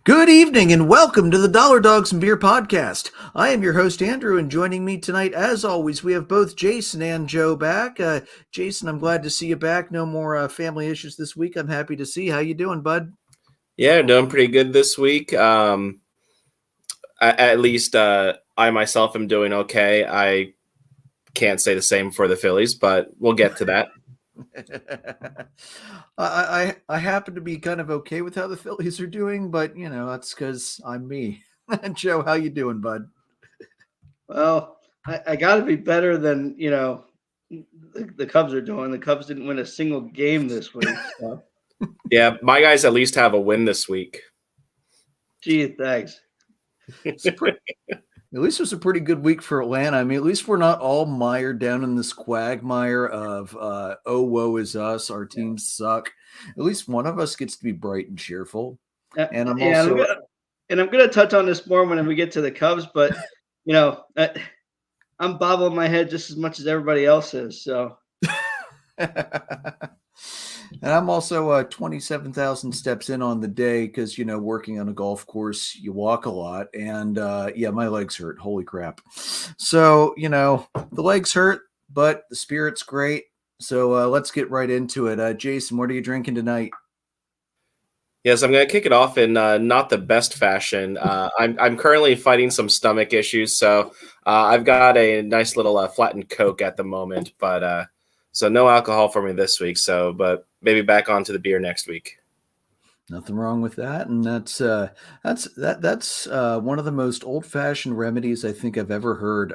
Good evening and welcome to the Dollar Dogs and Beer podcast. I am your host Andrew, and joining me tonight, as always, we have both Jason and Joe back. Jason, I'm glad to see you back. No more family issues this week. I'm happy to see. How you doing, bud? Yeah, doing pretty good this week. At least I myself am doing okay. I can't say the same for the Phillies, but we'll get to that. I happen to be kind of okay with how the Phillies are doing, but that's because I'm me. Joe, how you doing, bud? Well, I got to be better than the Cubs are doing. The Cubs didn't win a single game this week. So. Yeah, my guys at least have a win this week. Gee, thanks. At least it was a pretty good week for Atlanta. I mean, at least we're not all mired down in this quagmire of, oh, woe is us. Our teams suck. At least one of us gets to be bright and cheerful. And I'm going to touch on this more when we get to the Cubs, but, I'm bobbling my head just as much as everybody else is. So. And I'm also 27,000 steps in on the day because, working on a golf course, you walk a lot. And my legs hurt. Holy crap. So, the legs hurt, but the spirit's great. So let's get right into it. Jason, what are you drinking tonight? Yes, I'm going to kick it off in not the best fashion. I'm currently fighting some stomach issues, so I've got a nice little flattened Coke at the moment, but so no alcohol for me this week. But maybe back onto the beer next week. Nothing wrong with that, and that's one of the most old-fashioned remedies I think I've ever heard.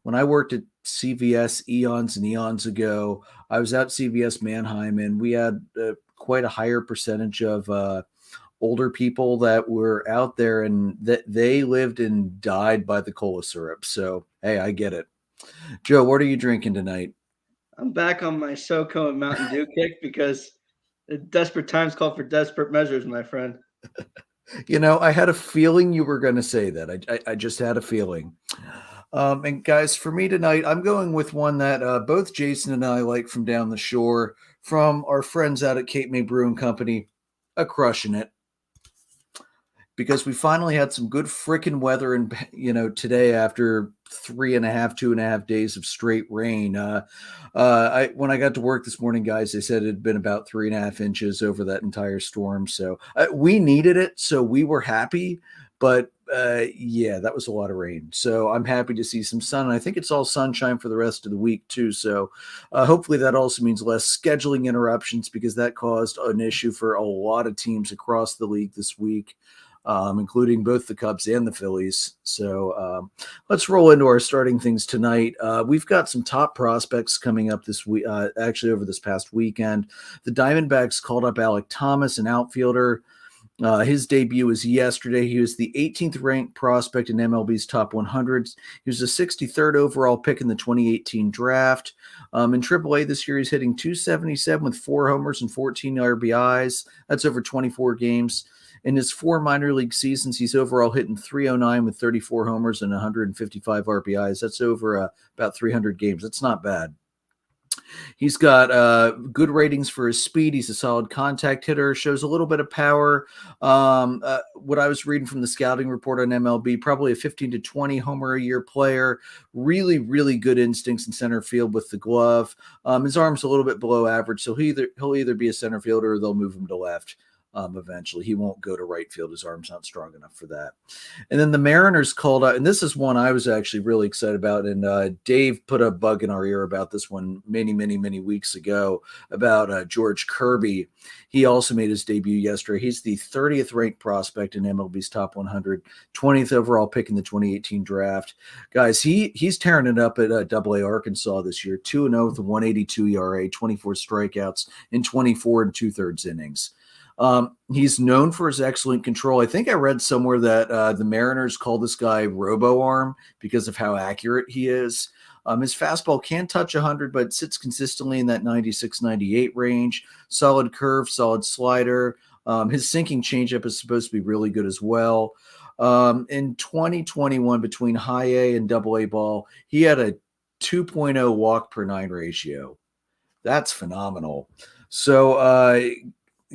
When I worked at CVS eons and eons ago, I was at CVS Mannheim, and we had quite a higher percentage of older people that were out there, and that they lived and died by the cola syrup. So, hey, I get it. Joe, what are you drinking tonight? I'm back on my SoCo and Mountain Dew kick because desperate times call for desperate measures, my friend. I had a feeling you were going to say that. I just had a feeling. And guys, for me tonight, I'm going with one that both Jason and I like from down the shore, from our friends out at Cape May Brewing Company, Crushing It. Because we finally had some good freaking weather, and today after 2.5 days of straight rain. When I got to work this morning, guys, they said it had been about 3.5 inches over that entire storm. So we needed it, so we were happy. But that was a lot of rain. So I'm happy to see some sun. And I think it's all sunshine for the rest of the week too. So hopefully that also means less scheduling interruptions, because that caused an issue for a lot of teams across the league this week. Including both the Cubs and the Phillies. So let's roll into our starting things tonight. We've got some top prospects coming up this week, actually over this past weekend. The Diamondbacks called up Alec Thomas, an outfielder. His debut was yesterday. He was the 18th ranked prospect in MLB's top 100. He was the 63rd overall pick in the 2018 draft. In AAA this year, he's hitting .277 with 4 homers and 14 RBIs. That's over 24 games. In his 4 minor league seasons, he's overall hitting .309 with 34 homers and 155 RBIs. That's over about 300 games. That's not bad. He's got good ratings for his speed. He's a solid contact hitter, shows a little bit of power. What I was reading from the scouting report on MLB, probably a 15 to 20 homer a year player. Really, really good instincts in center field with the glove. His arm's a little bit below average, so he'll either be a center fielder or they'll move him to left. Eventually. He won't go to right field. His arm's not strong enough for that. And then the Mariners called out, and this is one I was actually really excited about, and Dave put a bug in our ear about this one many, many, many weeks ago, about George Kirby. He also made his debut yesterday. He's the 30th ranked prospect in MLB's top 100, 20th overall pick in the 2018 draft. Guys, he's tearing it up at AA Arkansas this year, 2-0 with a 182 ERA, 24 strikeouts in 24 2/3 innings. He's known for his excellent control. I think I read somewhere that the Mariners call this guy Robo-Arm because of how accurate he is. His fastball can touch 100, but sits consistently in that 96-98 range. Solid curve, solid slider. His sinking changeup is supposed to be really good as well. In 2021, between high A and double A ball, he had a 2.0 walk per 9 ratio. That's phenomenal. So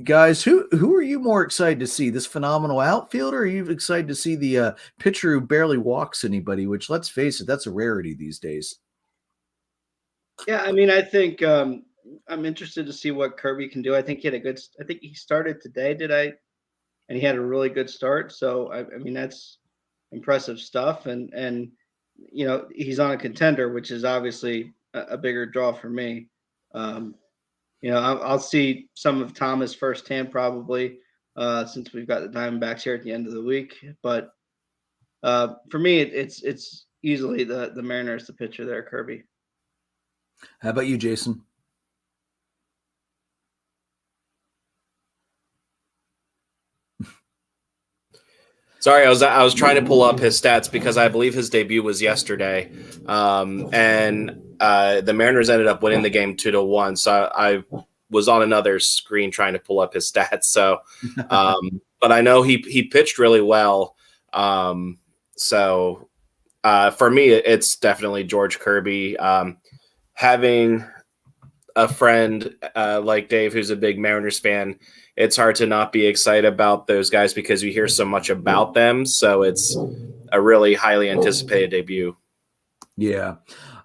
Guys, who are you more excited to see? This phenomenal outfielder, or are you excited to see the pitcher who barely walks anybody? Which, let's face it, that's a rarity these days. Yeah, I mean, I think I'm interested to see what Kirby can do. I think he had a good. I think he started today. Did I? And he had a really good start. So I mean, that's impressive stuff. And he's on a contender, which is obviously a bigger draw for me. I'll see some of Thomas firsthand probably, since we've got the Diamondbacks here at the end of the week. But for me, it's easily the Mariners, the pitcher there, Kirby. How about you, Jason? Sorry, I was trying to pull up his stats because I believe his debut was yesterday, and the Mariners ended up winning the game 2-1. So I was on another screen trying to pull up his stats. So, but I know he pitched really well. So for me, it's definitely George Kirby. Having a friend like Dave, who's a big Mariners fan, it's hard to not be excited about those guys because you hear so much about them. So it's a really highly anticipated debut. Yeah.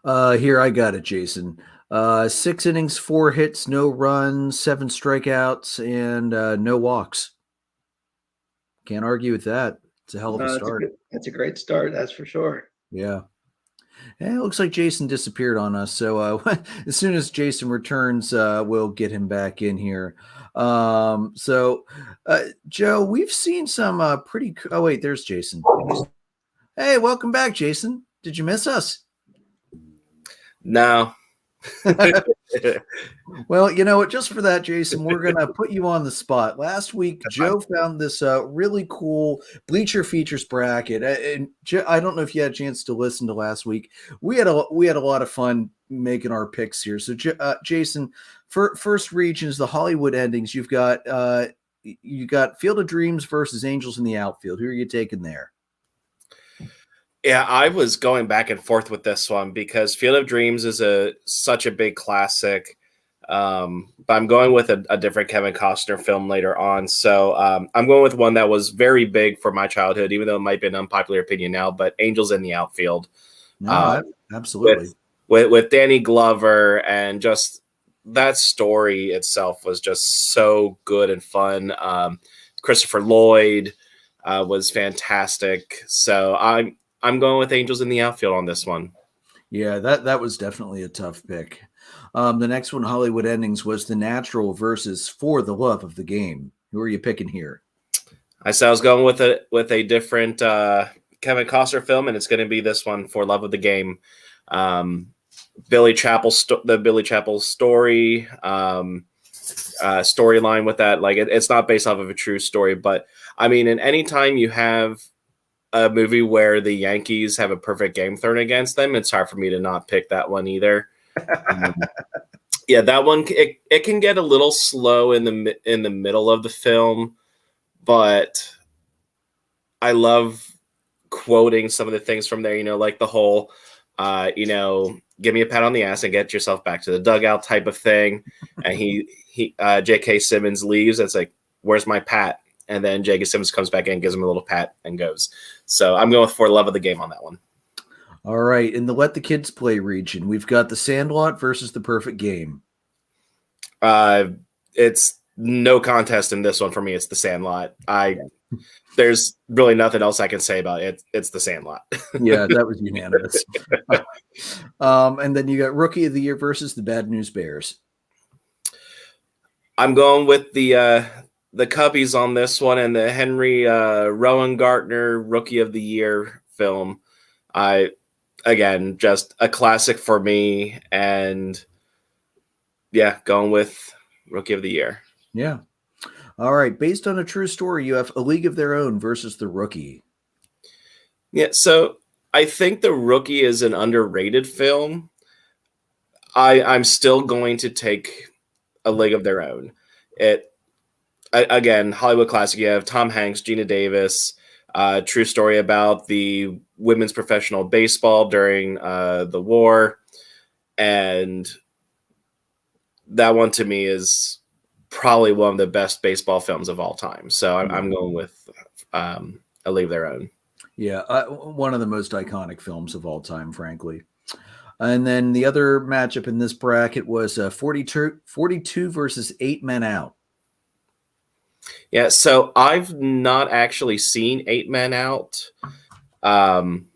Here, I got it, Jason. 6 innings, 4 hits, no runs, 7 strikeouts, and no walks. Can't argue with that. It's a hell of a start. That's a great start. That's for sure. Yeah. It looks like Jason disappeared on us. So as soon as Jason returns, we'll get him back in here. Joe, we've seen some pretty. Oh, wait, there's Jason. Hey, welcome back, Jason. Did you miss us? No. Well, you know what? Just for that, Jason, we're going to put you on the spot. Last week, Joe found this really cool Bleacher Features bracket. And I don't know if you had a chance to listen to last week. We had a lot of fun making our picks here. So, Jason, first region is the Hollywood endings. You got Field of Dreams versus Angels in the outfield. Who are you taking there? Yeah, I was going back and forth with this one because Field of Dreams is such a big classic. But I'm going with a different Kevin Costner film later on. So I'm going with one that was very big for my childhood, even though it might be an unpopular opinion now, but Angels in the Outfield. No, absolutely. With Danny Glover, and just that story itself was just so good and fun. Christopher Lloyd was fantastic. So I'm going with Angels in the Outfield on this one. Yeah, that was definitely a tough pick. The next one, Hollywood endings, was The Natural versus For the Love of the Game. Who are you picking here? I said I was going with a different Kevin Costner film, and it's going to be this one, For Love of the Game. Billy Chapel, the Billy Chapel story, storyline with that. Like it's not based off of a true story, but I mean, in any time you have a movie where the Yankees have a perfect game thrown against them, it's hard for me to not pick that one either. Yeah, that one it can get a little slow in the middle of the film, but I love quoting some of the things from there. You know, like the whole, give me a pat on the ass and get yourself back to the dugout type of thing. And J.K. Simmons leaves. It's like, where's my pat? And then J.K. Simmons comes back in, gives him a little pat, and goes. So I'm going with For Love of the Game on that one. All right. In the Let the Kids Play region, we've got The Sandlot versus The Perfect Game. It's no contest in this one for me. It's The Sandlot. There's really nothing else I can say about it. It's The Sandlot. Yeah, that was unanimous. And then you got Rookie of the Year versus the Bad News Bears. I'm going with the Cubbies on this one, and the Henry Rowan Gardner Rookie of the Year film. Again, just a classic for me, and yeah, going with Rookie of the Year. Yeah. All right. Based on a true story, you have A League of Their Own versus The Rookie. Yeah, so I think The Rookie is an underrated film. I'm still going to take A League of Their Own. Again, Hollywood classic. You have Tom Hanks, Gina Davis, true story about the women's professional baseball during the war. And that one to me is probably one of the best baseball films of all time. So I'm going with A League of Their Own. Yeah, one of the most iconic films of all time, frankly. And then the other matchup in this bracket was 42 versus 8 Men Out. Yeah, so I've not actually seen 8 Men Out. And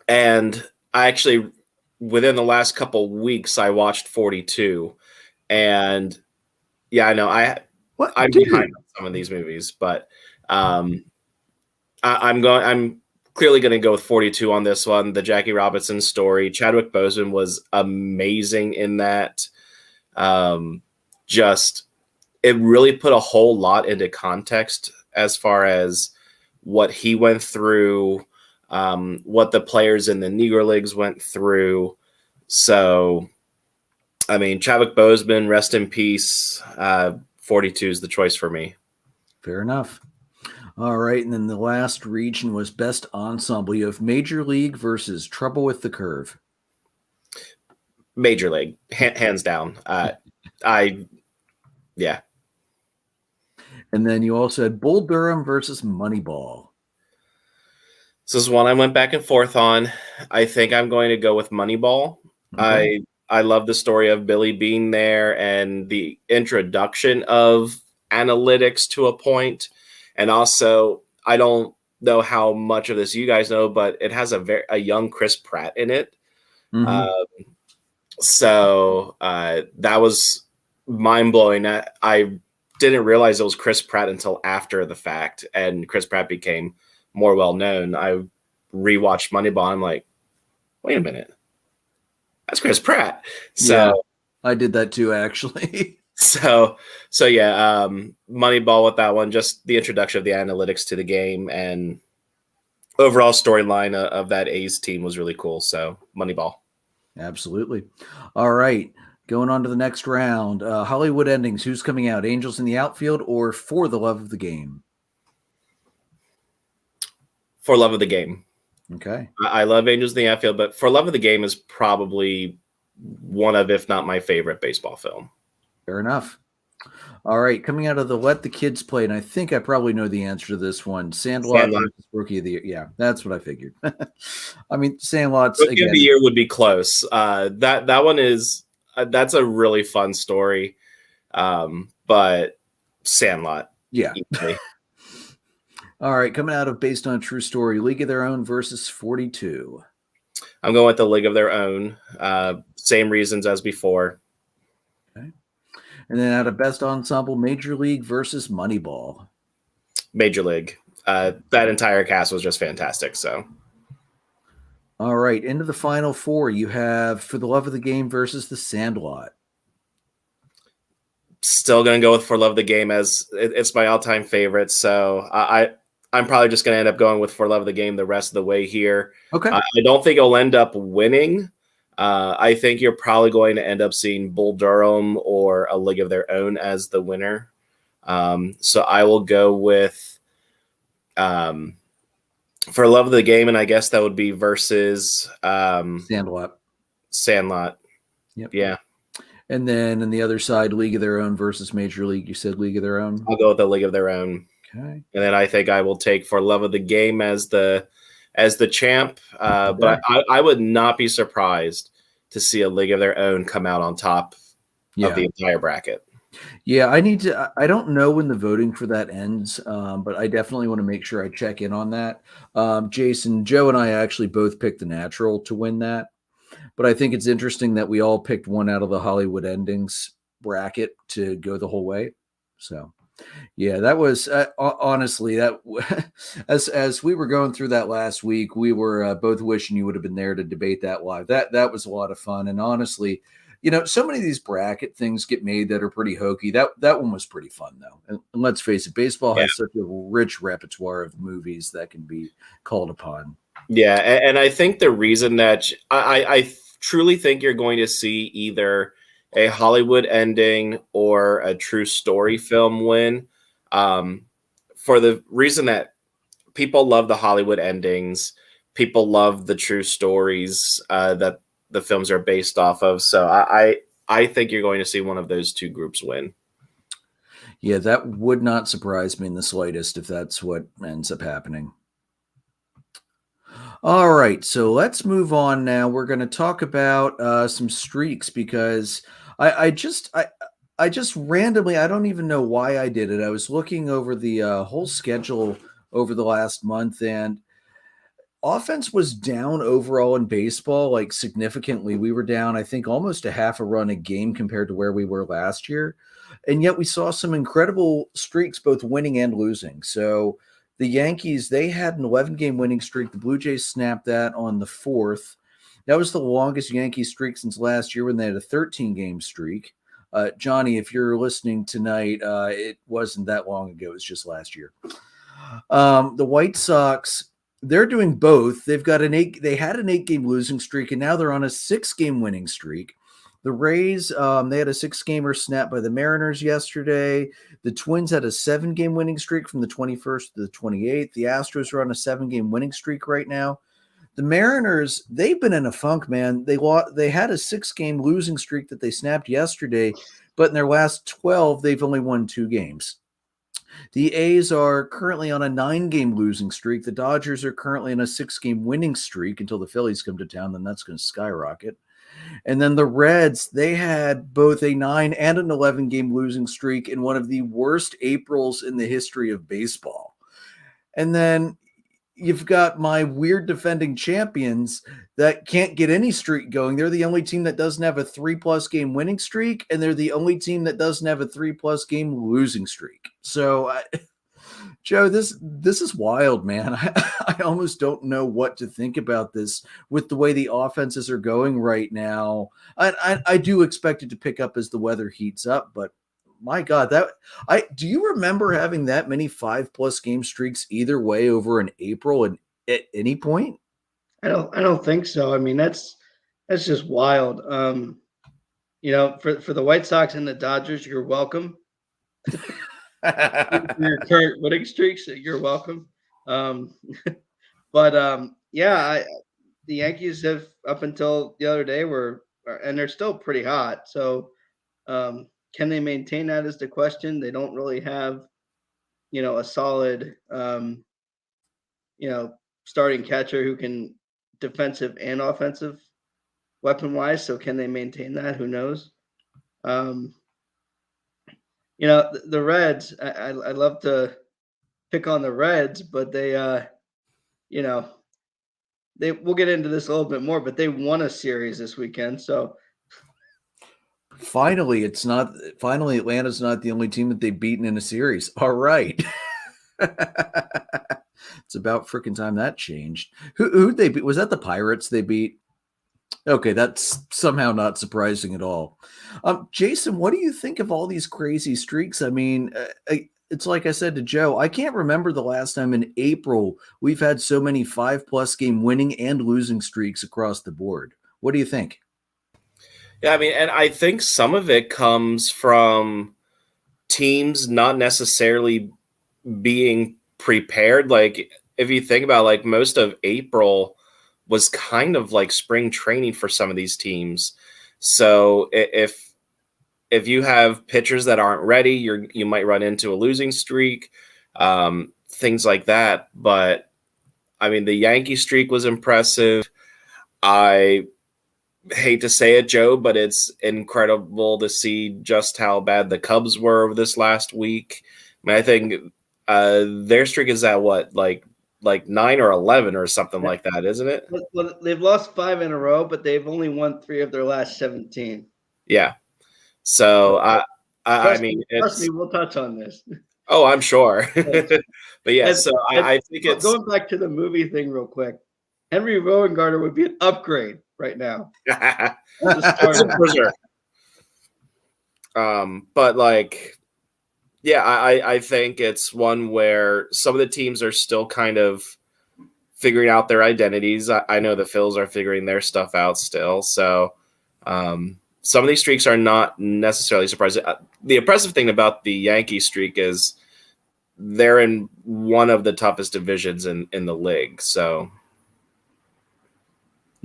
I actually, within the last couple weeks, I watched 42. And yeah, I know I'm behind on some of these movies, but I'm clearly going to go with 42 on this one. The Jackie Robinson story. Chadwick Boseman was amazing in that. It really put a whole lot into context as far as what he went through, what the players in the Negro Leagues went through. So, I mean, Chadwick Boseman, rest in peace. 42 is the choice for me. Fair enough. All right, and then the last region was Best Ensemble. You have Major League versus Trouble with the Curve. Major League, hands down. Yeah. And then you also had Bull Durham versus Moneyball. This is one I went back and forth on. I think I'm going to go with Moneyball. Okay. I love the story of Billy being there and the introduction of analytics to a point. And also, I don't know how much of this you guys know, but it has a young Chris Pratt in it. Mm-hmm. So that was mind-blowing. I didn't realize it was Chris Pratt until after the fact, and Chris Pratt became more well-known. I rewatched Moneyball. I'm like, wait a minute. That's Chris Pratt. So yeah, I did that too, actually. So yeah, Moneyball with that one, just the introduction of the analytics to the game and overall storyline of that A's team was really cool. So Moneyball. Absolutely. All right. Going on to the next round. Hollywood endings. Who's coming out? Angels in the Outfield or For the Love of the Game? For Love of the Game. Okay. I love Angels in the Outfield, but For Love of the Game is probably one of, if not my favorite baseball film. Fair enough. All right. Coming out of the Let the Kids Play, and I think I probably know the answer to this one. Sandlot. Rookie of the Year. Yeah, that's what I figured. I mean, Sandlot's Rookie of the Year would be close. That one is that's a really fun story. But Sandlot. Yeah. All right. Coming out of Based on a True Story, League of Their Own versus 42. I'm going with the League of Their Own. Same reasons as before. Okay. And then out of Best Ensemble, Major League versus Moneyball. Major League. That entire cast was just fantastic. So, all right, into the final four, you have For the Love of the Game versus The Sandlot. Still going to go with For Love of the Game as it's my all-time favorite. So I'm probably just going to end up going with For Love of the Game the rest of the way here. Okay. I don't think it'll end up winning. I think you're probably going to end up seeing Bull Durham or A League of Their Own as the winner. So I will go with For Love of the Game, and I guess that would be versus Sandlot. Yep. Yeah. And then on the other side, League of Their Own versus Major League. You said League of Their Own? I'll go with the League of Their Own. Okay. And then I think I will take For Love of the Game as the champ. But I would not be surprised to see A League of Their Own come out on top of the entire bracket. Yeah, I don't know when the voting for that ends, but I definitely want to make sure I check in on that. Jason, Joe, and I actually both picked The Natural to win that. But I think it's interesting that we all picked one out of the Hollywood endings bracket to go the whole way. So, yeah, that was honestly that as we were going through that last week, we were both wishing you would have been there to debate that live. That was a lot of fun. And honestly, you know, so many of these bracket things get made that are pretty hokey. That one was pretty fun, though. And let's face it, baseball has such a rich repertoire of movies that can be called upon. Yeah, and I think the reason that I truly think you're going to see either a Hollywood ending or a true story film win, for the reason that people love the Hollywood endings, people love the true stories that the films are based off of. So I think you're going to see one of those two groups win. Yeah, that would not surprise me in the slightest if that's what ends up happening. All right, so let's move on now. We're going to talk about some streaks because I just randomly, I don't even know why I did it. I was looking over the whole schedule over the last month, and offense was down overall in baseball, like significantly. We were down, I think, almost a half a run a game compared to where we were last year. And yet we saw some incredible streaks, both winning and losing. So the Yankees, they had an 11-game winning streak. The Blue Jays snapped that on the 4th. That was the longest Yankee streak since last year when they had a 13-game streak. Johnny, if you're listening tonight, it wasn't that long ago. It was just last year. The White Sox, they're doing both. They had an 8-game losing streak, and now they're on a 6-game winning streak. The Rays, they had a 6-gamer snapped by the Mariners yesterday. The Twins had a 7-game winning streak from the 21st to the 28th. The Astros are on a 7-game winning streak right now. The Mariners, they've been in a funk, man. They had a 6-game losing streak that they snapped yesterday, but in their last 12, they've only won 2 games. The A's are currently on a 9-game losing streak. The Dodgers are currently on a 6-game winning streak until the Phillies come to town. Then that's going to skyrocket. And then the Reds, they had both a 9 and an 11-game losing streak in one of the worst Aprils in the history of baseball. And then you've got my weird defending champions that can't get any streak going. They're the only team that doesn't have a 3+ game winning streak, and they're the only team that doesn't have a 3+ game losing streak. So, Joe, this is wild, man. I almost don't know what to think about this with the way the offenses are going right now. I do expect it to pick up as the weather heats up, but my God, do you remember having that many 5+ game streaks either way over in April and at any point? I don't think so. I mean, that's just wild. For the White Sox and the Dodgers, you're welcome. For your current winning streaks, you're welcome. The Yankees have up until the other day and they're still pretty hot. So, can they maintain that is the question. They don't really have, a solid, starting catcher who can defensive and offensive weapon wise. So can they maintain that? Who knows? The Reds, I love to pick on the Reds, but we'll get into this a little bit more, but they won a series this weekend. So finally, Atlanta's not the only team that they've beaten in a series. All right. It's about freaking time that changed. Who'd they beat? Was that the Pirates they beat? Okay, that's somehow not surprising at all. Jason, what do you think of all these crazy streaks? I mean, it's like I said to Joe, I can't remember the last time in April we've had so many 5+ game winning and losing streaks across the board. What do you think? Yeah, I mean, and I think some of it comes from teams not necessarily being prepared. Like, if you think about, like, most of April was kind of like spring training for some of these teams. So if you have pitchers that aren't ready, you might run into a losing streak, things like that. But I mean, the Yankee streak was impressive. I hate to say it, Joe, but it's incredible to see just how bad the Cubs were over this last week. I mean, I think their streak is at what, like 9 or 11 or something like that, isn't it? Well, they've lost 5 in a row, but they've only won 3 of their last 17. Yeah. So I mean, trust me, we'll touch on this. Oh, I'm sure. But yeah, I think it's going back to the movie thing real quick. Henry Rowengartner would be an upgrade right now. But like, yeah, I think it's one where some of the teams are still kind of figuring out their identities. I know the Phils are figuring their stuff out still. So some of these streaks are not necessarily surprising. The impressive thing about the Yankee streak is they're in one of the toughest divisions in the league. So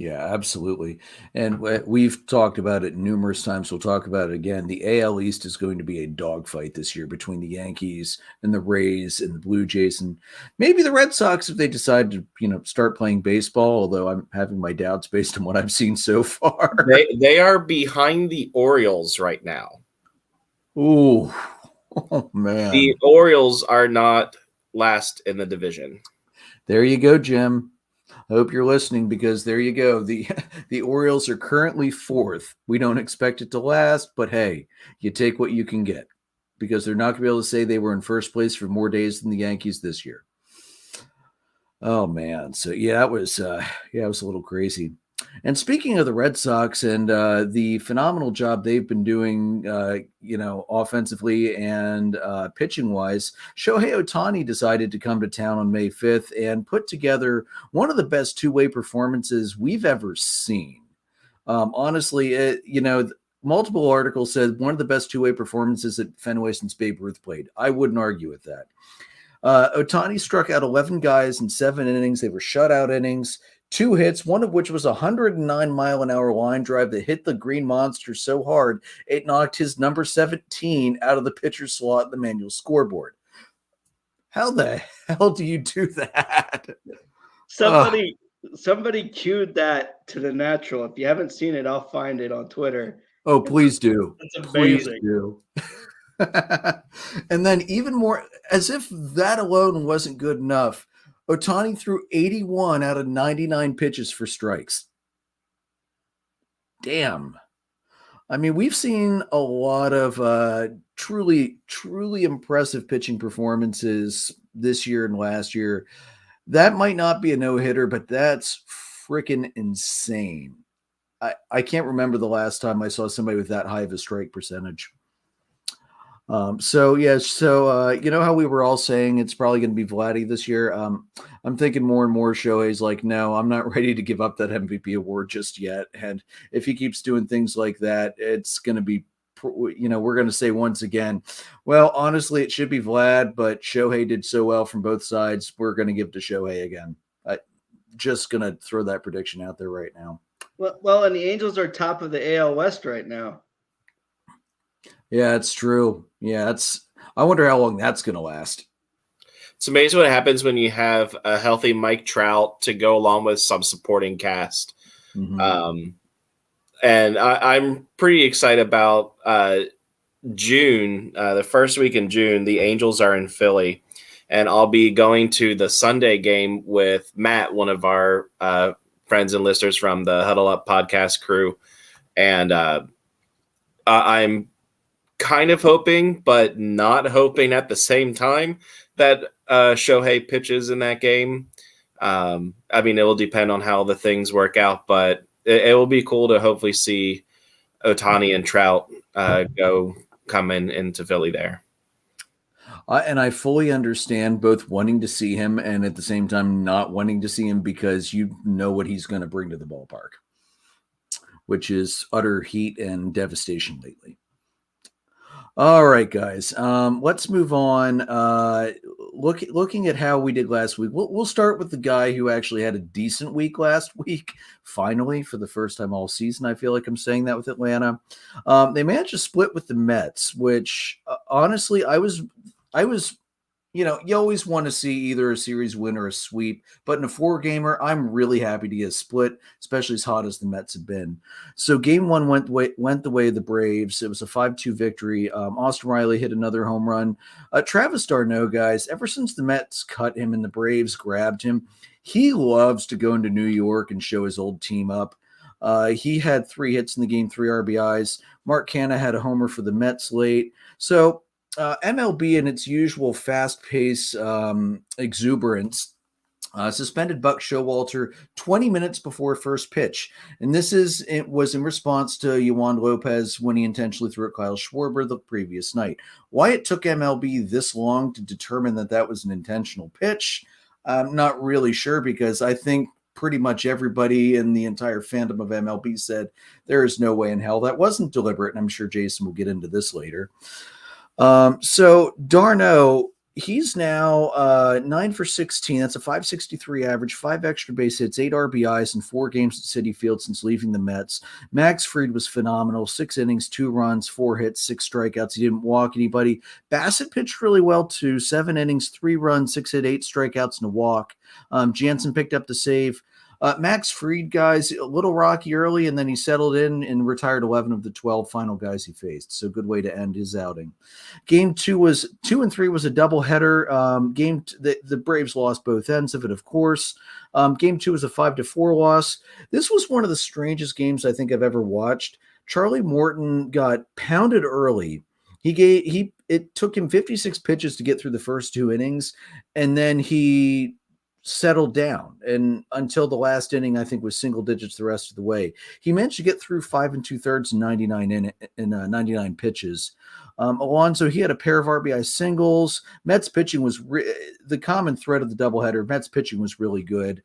Yeah, absolutely. And we've talked about it numerous times. We'll talk about it again. The AL East is going to be a dogfight this year between the Yankees and the Rays and the Blue Jays, and maybe the Red Sox if they decide to, start playing baseball. Although I'm having my doubts based on what I've seen so far. They are behind the Orioles right now. Ooh, oh man! The Orioles are not last in the division. There you go, Jim. I hope you're listening because there you go. The Orioles are currently 4th. We don't expect it to last, but hey, you take what you can get because they're not going to be able to say they were in first place for more days than the Yankees this year. Oh man, so yeah, it was a little crazy. And speaking of the Red Sox and the phenomenal job they've been doing, offensively and pitching-wise, Shohei Ohtani decided to come to town on May 5th and put together one of the best two-way performances we've ever seen. Honestly, multiple articles said one of the best two-way performances at Fenway since Babe Ruth played. I wouldn't argue with that. Ohtani struck out 11 guys in 7 innings. They were shutout innings. 2 hits, one of which was a 109-mile-an-hour line drive that hit the Green Monster so hard it knocked his number 17 out of the pitcher's slot in the manual scoreboard. How the hell do you do that? Somebody cued that to the natural. If you haven't seen it, I'll find it on Twitter. Oh, please do. It's amazing. Please do. And then even more, as if that alone wasn't good enough, Ohtani threw 81 out of 99 pitches for strikes. Damn. I mean, we've seen a lot of truly, truly impressive pitching performances this year and last year. That might not be a no-hitter, but that's freaking insane. I can't remember the last time I saw somebody with that high of a strike percentage. So how we were all saying it's probably going to be Vladdy this year. I'm thinking more and more Shohei's like, no, I'm not ready to give up that MVP award just yet. And if he keeps doing things like that, it's going to be, we're going to say once again, well, honestly, it should be Vlad, but Shohei did so well from both sides. We're going to give to Shohei again. Just going to throw that prediction out there right now. Well, and the Angels are top of the AL West right now. Yeah, it's true. Yeah, I wonder how long that's going to last. It's amazing what happens when you have a healthy Mike Trout to go along with some supporting cast. Mm-hmm. And I'm pretty excited about June, the first week in June. The Angels are in Philly, and I'll be going to the Sunday game with Matt, one of our friends and listeners from the Huddle Up podcast crew. And I'm kind of hoping, but not hoping at the same time that Shohei pitches in that game. I mean, it will depend on how the things work out, but it will be cool to hopefully see Ohtani and Trout come into Philly there. And I fully understand both wanting to see him and at the same time not wanting to see him because you know what he's going to bring to the ballpark, which is utter heat and devastation lately. All right, guys, let's move on. Looking at how we did last week, we'll start with the guy who actually had a decent week last week. Finally, for the first time all season, I feel like I'm saying that with Atlanta. They managed to split with the Mets, which honestly, I was, you always want to see either a series win or a sweep, but in a 4-gamer, I'm really happy to get a split, especially as hot as the Mets have been. So game 1 went the way of the Braves. It was a 5-2 victory. Austin Riley hit another home run. Travis d'Arnaud, guys, ever since the Mets cut him and the Braves grabbed him, he loves to go into New York and show his old team up. He had 3 hits in the game, 3 RBIs. Mark Canha had a homer for the Mets late. So MLB, in its usual fast-paced exuberance, suspended Buck Showalter 20 minutes before first pitch. And it was in response to Yohan Lopez when he intentionally threw at Kyle Schwarber the previous night. Why it took MLB this long to determine that was an intentional pitch, I'm not really sure, because I think pretty much everybody in the entire fandom of MLB said there is no way in hell that wasn't deliberate. And I'm sure Jason will get into this later. So d'Arnaud, he's now 9 for 16. That's a 563 average, 5 extra base hits, 8 RBIs in 4 games at Citi Field since leaving the Mets. Max Fried was phenomenal. 6 innings, 2 runs, 4 hits, 6 strikeouts. He didn't walk anybody. Bassett pitched really well too. 7 innings, 3 runs, 6 hit, 8 strikeouts, and a walk. Jansen picked up the save. Max Fried, guys, a little rocky early, and then he settled in and retired 11 of the 12 final guys he faced. So good way to end his outing. Game 2 was 2 and 3 was a doubleheader. The Braves lost both ends of it, of course. Game 2 was a 5-4 loss. This was one of the strangest games I think I've ever watched. Charlie Morton got pounded early. It took him 56 pitches to get through the first 2 innings, and then he settled down, and until the last inning, I think was single digits the rest of the way. He managed to get through 5 2/3 and 99 pitches. Alonso, he had a pair of RBI singles. Mets pitching was the common thread of the doubleheader. Mets pitching was really good.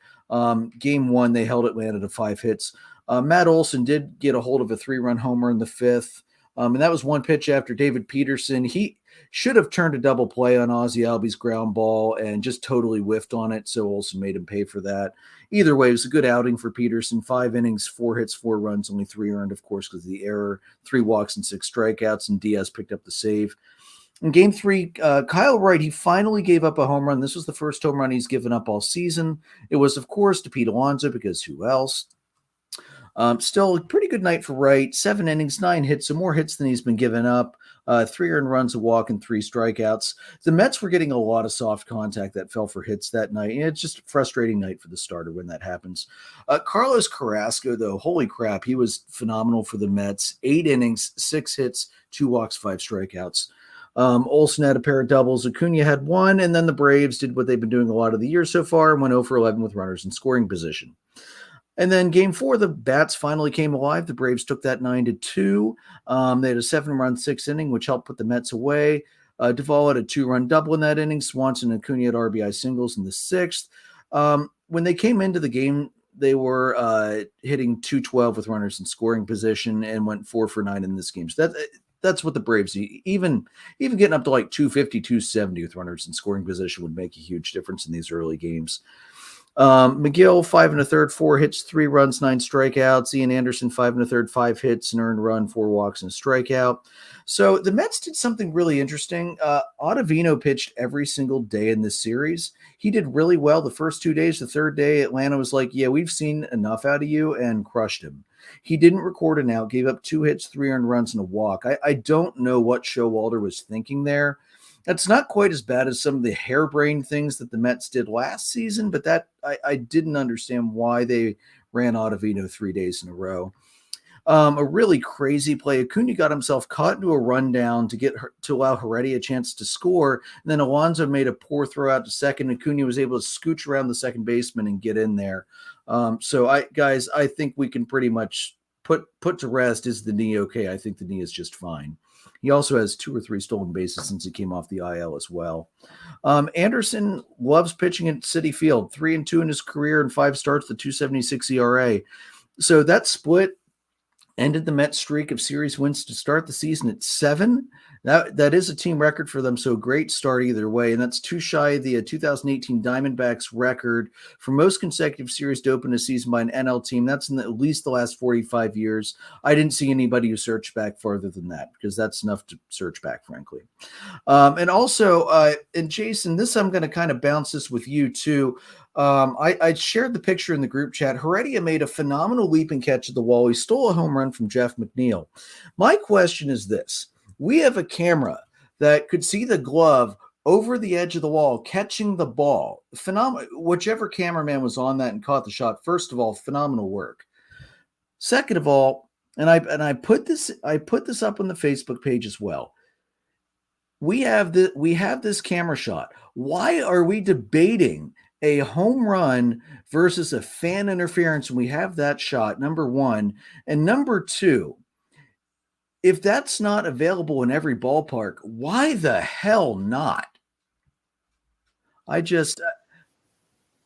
Game 1, they held Atlanta to 5 hits. Matt Olson did get a hold of a 3-run homer in the 5th. And that was 1 pitch after David Peterson. He should have turned a double play on Ozzie Albies ground ball and just totally whiffed on it. So Olsen made him pay for that. Either way, it was a good outing for Peterson. 5 innings, 4 hits, 4 runs, only 3 earned, of course, because of the error. 3 walks and 6 strikeouts, and Diaz picked up the save. In Game 3, Kyle Wright, he finally gave up a home run. This was the first home run he's given up all season. It was, of course, to Pete Alonso, because who else? Still a pretty good night for Wright. 7 innings, 9 hits, so more hits than he's been given up. 3 earned runs, a walk, and 3 strikeouts. The Mets were getting a lot of soft contact that fell for hits that night. And it's just a frustrating night for the starter when that happens. Carlos Carrasco, though, holy crap, he was phenomenal for the Mets. 8 innings, 6 hits, 2 walks, 5 strikeouts. Olsen had a pair of doubles. Acuna had 1, and then the Braves did what they've been doing a lot of the year so far and went 0 for 11 with runners in scoring position. And then Game 4, the bats finally came alive. The Braves took that 9-2. They had a 7-run 6th inning, which helped put the Mets away. Duvall had a 2-run double in that inning. Swanson and Acuna had RBI singles in the 6th. When they came into the game, they were hitting .212 with runners in scoring position and went 4 for 9 in this game. So that's what the Braves need. Even getting up to like .250, .270 with runners in scoring position would make a huge difference in these early games. McGill, 5 1/3, 4 hits, 3 runs, 9 strikeouts. Ian Anderson, 5 1/3, 5 hits, an earned run, 4 walks, and a strikeout. So the Mets did something really interesting. Ottavino pitched every single day in this series. He did really well the first 2 days. The third day, Atlanta was like, yeah, we've seen enough out of you, and crushed him. He didn't record an out, gave up 2 hits, 3 earned runs, and a walk. I don't know what Showalter was thinking there. That's not quite as bad as some of the harebrained things that the Mets did last season, but that I didn't understand why they ran Ottavino 3 days in a row. A really crazy play. Acuna got himself caught into a rundown to allow Heredia a chance to score. And then Alonso made a poor throw out to second. Acuna was able to scooch around the second baseman and get in there. So I think we can pretty much put to rest, is the knee okay? I think the knee is just fine. He also has 2 or 3 stolen bases since he came off the IL as well. Anderson loves pitching at Citi Field, 3-2 in his career and 5 starts, the .276 ERA. So that split ended the Mets streak of series wins to start the season at 7. That is a team record for them, so great start either way. And that's too shy of the 2018 Diamondbacks record for most consecutive series to open a season by an NL team. That's in at least the last 45 years. I didn't see anybody who searched back farther than that, because that's enough to search back, frankly. And also, and Jason, I'm going to kind of bounce this with you too. I shared the picture in the group chat. Heredia made a phenomenal leap and catch at the wall. He stole a home run from Jeff McNeil. My question is this. We have a camera that could see the glove over the edge of the wall, catching the ball. Phenomenal. Whichever cameraman was on that and caught the shot, first of all, phenomenal work. Second of all, and I put this up on the Facebook page as well. We have this camera shot. Why are we debating a home run versus a fan interference when we have that shot, number one? And number two, if that's not available in every ballpark, why the hell not?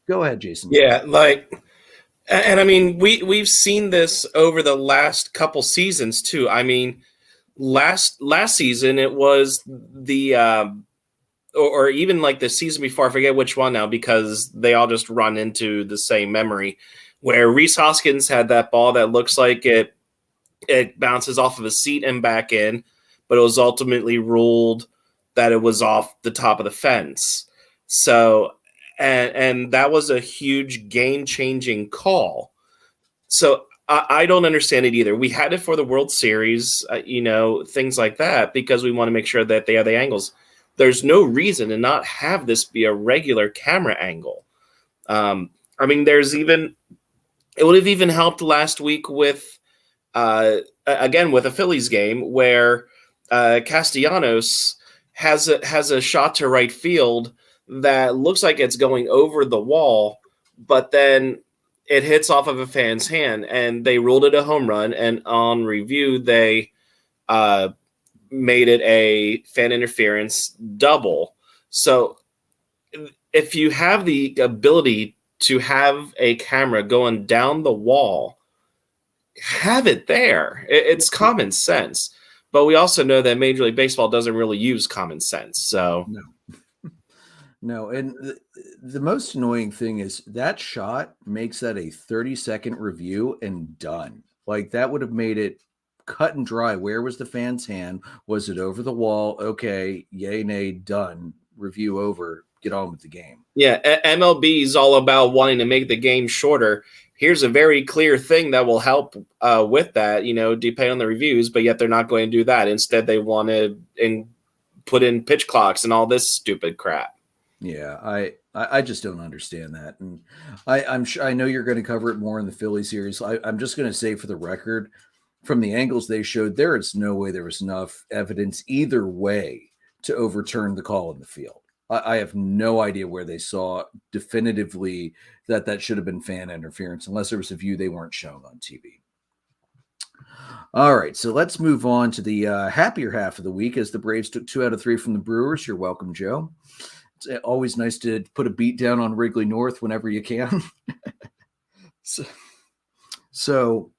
Go ahead, Jason. Yeah, and I mean, we've seen this over the last couple seasons too. I mean, last season it was the or even like the season before, I forget which one now because they all just run into the same memory, where Rhys Hoskins had that ball that looks like it bounces off of a seat and back in, but it was ultimately ruled that it was off the top of the fence. So, and that was a huge game-changing call. So I don't understand it either. We had it for the World Series, things like that, because we want to make sure that they have the angles. There's no reason to not have this be a regular camera angle. It would have even helped last week with, again, with a Phillies game where Castellanos has a shot to right field that looks like it's going over the wall, but then it hits off of a fan's hand, and they ruled it a home run. And on review, they made it a fan interference double. So if you have the ability to have a camera going down the wall, have it there. It's common sense. But we also know that Major League Baseball doesn't really use common sense. So No, and the most annoying thing is that shot makes that a 30-second review and done. Like that would have made it cut and dry. Where was the fan's hand? Was it over the wall? Okay, yay, nay, done. Review over. Get on with the game. Yeah, MLB is all about wanting to make the game shorter. Here's a very clear thing that will help with that, depending on the reviews, but yet they're not going to do that. Instead, they want to put in pitch clocks and all this stupid crap. Yeah, I just don't understand that. And I'm sure I know you're going to cover it more in the Philly series. I'm just going to say for the record, from the angles they showed, there is no way there was enough evidence either way to overturn the call in the field. I have no idea where they saw definitively that should have been fan interference, unless there was a view they weren't showing on TV. All right, so let's move on to the happier half of the week as the Braves took 2 out of 3 from the Brewers. You're welcome, Joe. It's always nice to put a beat down on Wrigley North whenever you can. So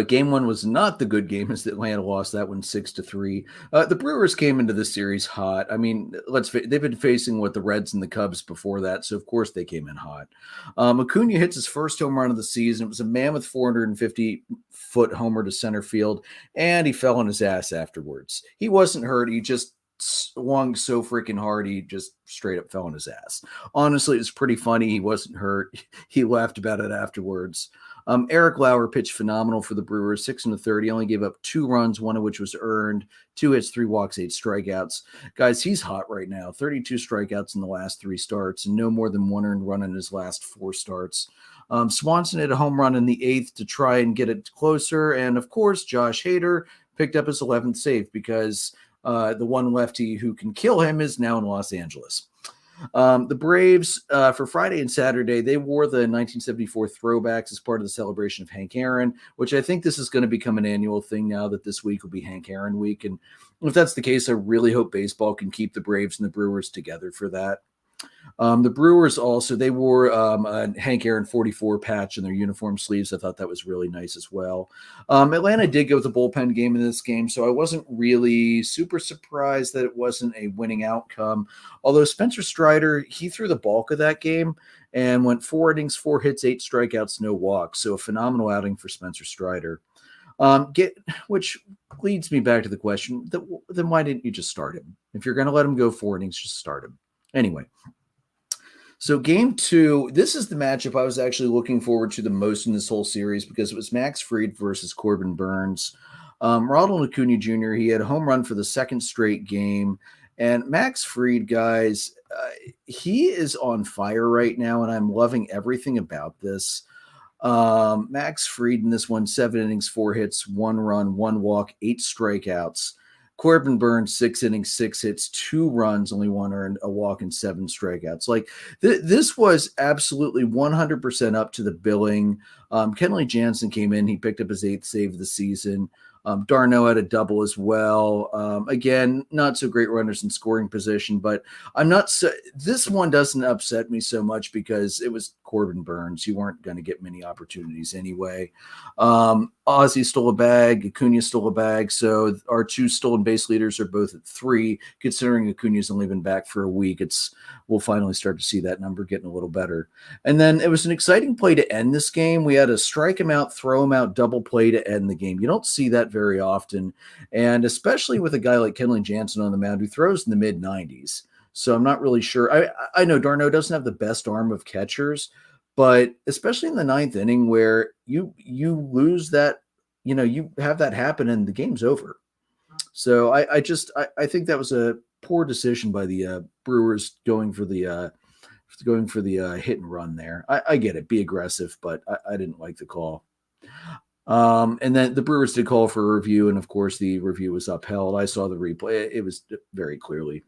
game 1 was not the good game as Atlanta lost that one 6-3. The Brewers came into the series hot. I mean, they've been facing the Reds and the Cubs before that, so of course they came in hot. Acuna hits his first home run of the season. It was a mammoth 450-foot homer to center field, and he fell on his ass afterwards. He wasn't hurt. He just swung so freaking hard he just straight up fell on his ass. Honestly, it was pretty funny. He wasn't hurt. He laughed about it afterwards. Eric Lauer pitched phenomenal for the Brewers, 6 1/3. He only gave up 2 runs, one of which was earned, 2 hits, 3 walks, 8 strikeouts. Guys, he's hot right now. 32 strikeouts in the last 3 starts and no more than 1 earned run in his last 4 starts. Swanson hit a home run in the 8th to try and get it closer. And of course, Josh Hader picked up his 11th save because the one lefty who can kill him is now in Los Angeles. The Braves, for Friday and Saturday, they wore the 1974 throwbacks as part of the celebration of Hank Aaron, which I think this is going to become an annual thing now that this week will be Hank Aaron week. And if that's the case, I really hope baseball can keep the Braves and the Brewers together for that. The Brewers also, they wore a Hank Aaron 44 patch in their uniform sleeves. I thought that was really nice as well. Atlanta did go with the bullpen game in this game, so I wasn't really super surprised that it wasn't a winning outcome. Although Spencer Strider, he threw the bulk of that game and went 4 innings, 4 hits, 8 strikeouts, no walks. So a phenomenal outing for Spencer Strider. Which leads me back to the question, then why didn't you just start him? If you're going to let him go 4 innings, just start him. Anyway, so game 2, this is the matchup I was actually looking forward to the most in this whole series because it was Max Fried versus Corbin Burns. Ronald Acuna Jr., he had a home run for the 2nd straight game. And Max Fried, guys, he is on fire right now, and I'm loving everything about this. Max Fried in this one, 7 innings, 4 hits, 1 run, 1 walk, 8 strikeouts. Corbin Burns, 6 innings, 6 hits, 2 runs, only 1 earned, a walk, and 7 strikeouts. Like this was absolutely 100% up to the billing. Kenley Jansen came in. He picked up his 8th save of the season. Darno had a double as well. Again, not so great runners in scoring position, but I'm not so. This one doesn't upset me so much because it was Corbin Burns. You weren't going to get many opportunities anyway. Ozzie stole a bag. Acuna stole a bag. So our 2 stolen base leaders are both at 3. Considering Acuna's only been back for a week, we'll finally start to see that number getting a little better. And then it was an exciting play to end this game. We had a strike him out, throw him out, double play to end the game. You don't see that very often, and especially with a guy like Kenley Jansen on the mound who throws in the mid-90s. So I'm not really sure. I know d'Arnaud doesn't have the best arm of catchers, but especially in the 9th inning where you lose that, you have that happen and the game's over. So I think that was a poor decision by the Brewers going for the hit and run there. I get it, be aggressive, but I didn't like the call. And then the Brewers did call for a review, and of course the review was upheld. I saw the replay; it was very clearly.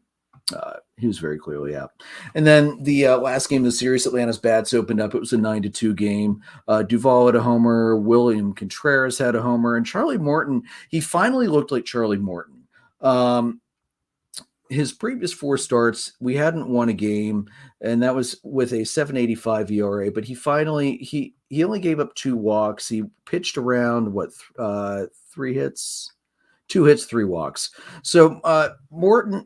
He was very clearly out. And then the last game of the series, Atlanta's bats opened up. It was a 9-2 game. Duvall had a homer. William Contreras had a homer. And Charlie Morton, he finally looked like Charlie Morton. His previous 4 starts, we hadn't won a game, and that was with a 7.85 ERA. But he finally he only gave up 2 walks. He pitched around 3 hits, 2 hits, 3 walks. So Morton,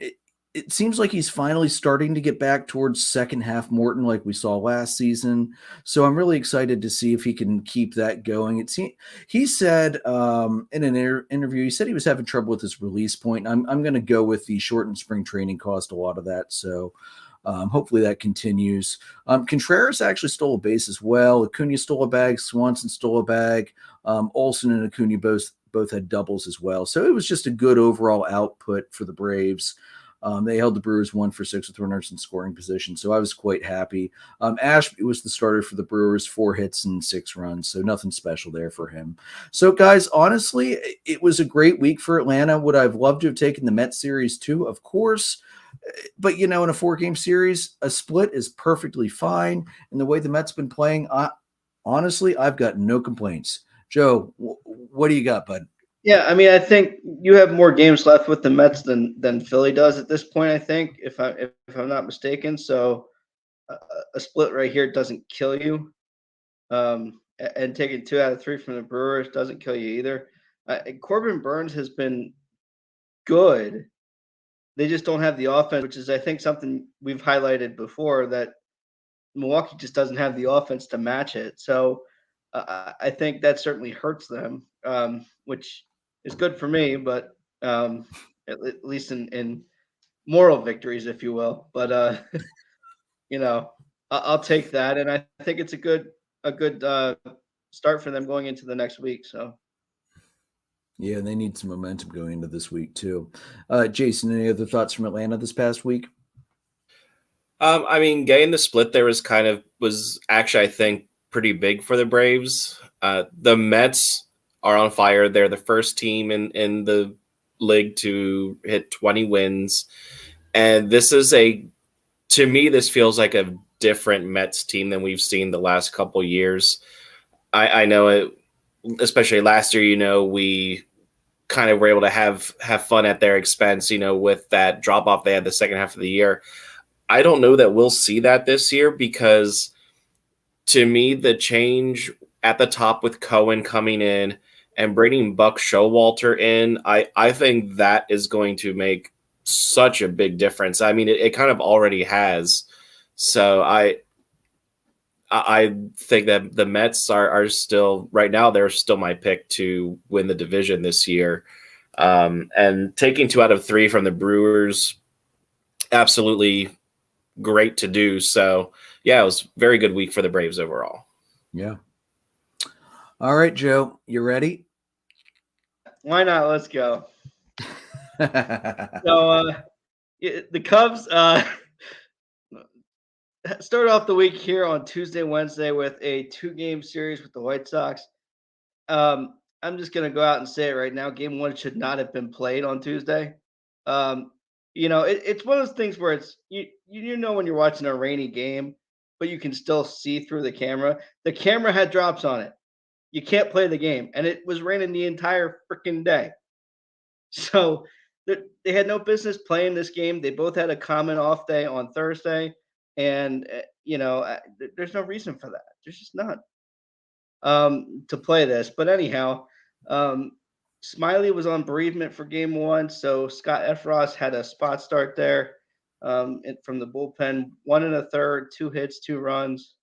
it seems like he's finally starting to get back towards second half Morton like we saw last season. So I'm really excited to see if he can keep that going. He said in an interview, he said he was having trouble with his release point. I'm going to go with the shortened spring training caused a lot of that. So hopefully that continues. Contreras actually stole a base as well. Acuna stole a bag. Swanson stole a bag. Olsen and Acuna both had doubles as well. So it was just a good overall output for the Braves. They held the Brewers 1 for 6 with runners in scoring position, so I was quite happy. Ashby was the starter for the Brewers, 4 hits and 6 runs, so nothing special there for him. So, guys, honestly, it was a great week for Atlanta. Would I have loved to have taken the Mets series too? Of course. But, in a 4-game series, a split is perfectly fine. And the way the Mets been playing, honestly, I've got no complaints. Joe, what do you got, bud? Yeah, I mean, I think you have more games left with the Mets than Philly does at this point. I think, if I'm not mistaken, so a split right here doesn't kill you, and taking 2 out of 3 from the Brewers doesn't kill you either. Corbin Burns has been good. They just don't have the offense, which is, I think, something we've highlighted before, that Milwaukee just doesn't have the offense to match it. So I think that certainly hurts them, which is good for me, but at least in moral victories, if you will. But I'll take that, and I think it's a good start for them going into the next week. So. Yeah, they need some momentum going into this week too. Jason, any other thoughts from Atlanta this past week? I mean, getting the split there was actually, I think, pretty big for the Braves. The Mets are on fire. They're the first team in the league to hit 20 wins. And to me, this feels like a different Mets team than we've seen the last couple years. I know it, especially last year, we kind of were able to have fun at their expense, with that drop off they had the second half of the year. I don't know that we'll see that this year, because to me, the change at the top with Cohen coming in and bringing Buck Showalter in, I think that is going to make such a big difference. I mean, it kind of already has. So I think that the Mets are still, right now, they're still my pick to win the division this year. And taking 2 out of 3 from the Brewers, absolutely great to do. So, yeah, it was a very good week for the Braves overall. Yeah. All right, Joe, you ready? Why not? Let's go. So the Cubs start off the week here on Tuesday, Wednesday with a 2-game series with the White Sox. I'm just going to go out and say it right now. Game 1 should not have been played on Tuesday. It's one of those things where it's when you're watching a rainy game, but you can still see through the camera. The camera had drops on it. You can't play the game, and it was raining the entire freaking day. So they had no business playing this game. They both had a common off day on Thursday. and there's no reason for that. There's just none to play this. But anyhow, Smiley was on bereavement for game one, so Scott Efros had a spot start there from the bullpen. 1 1/3, 2 hits, 2 runs.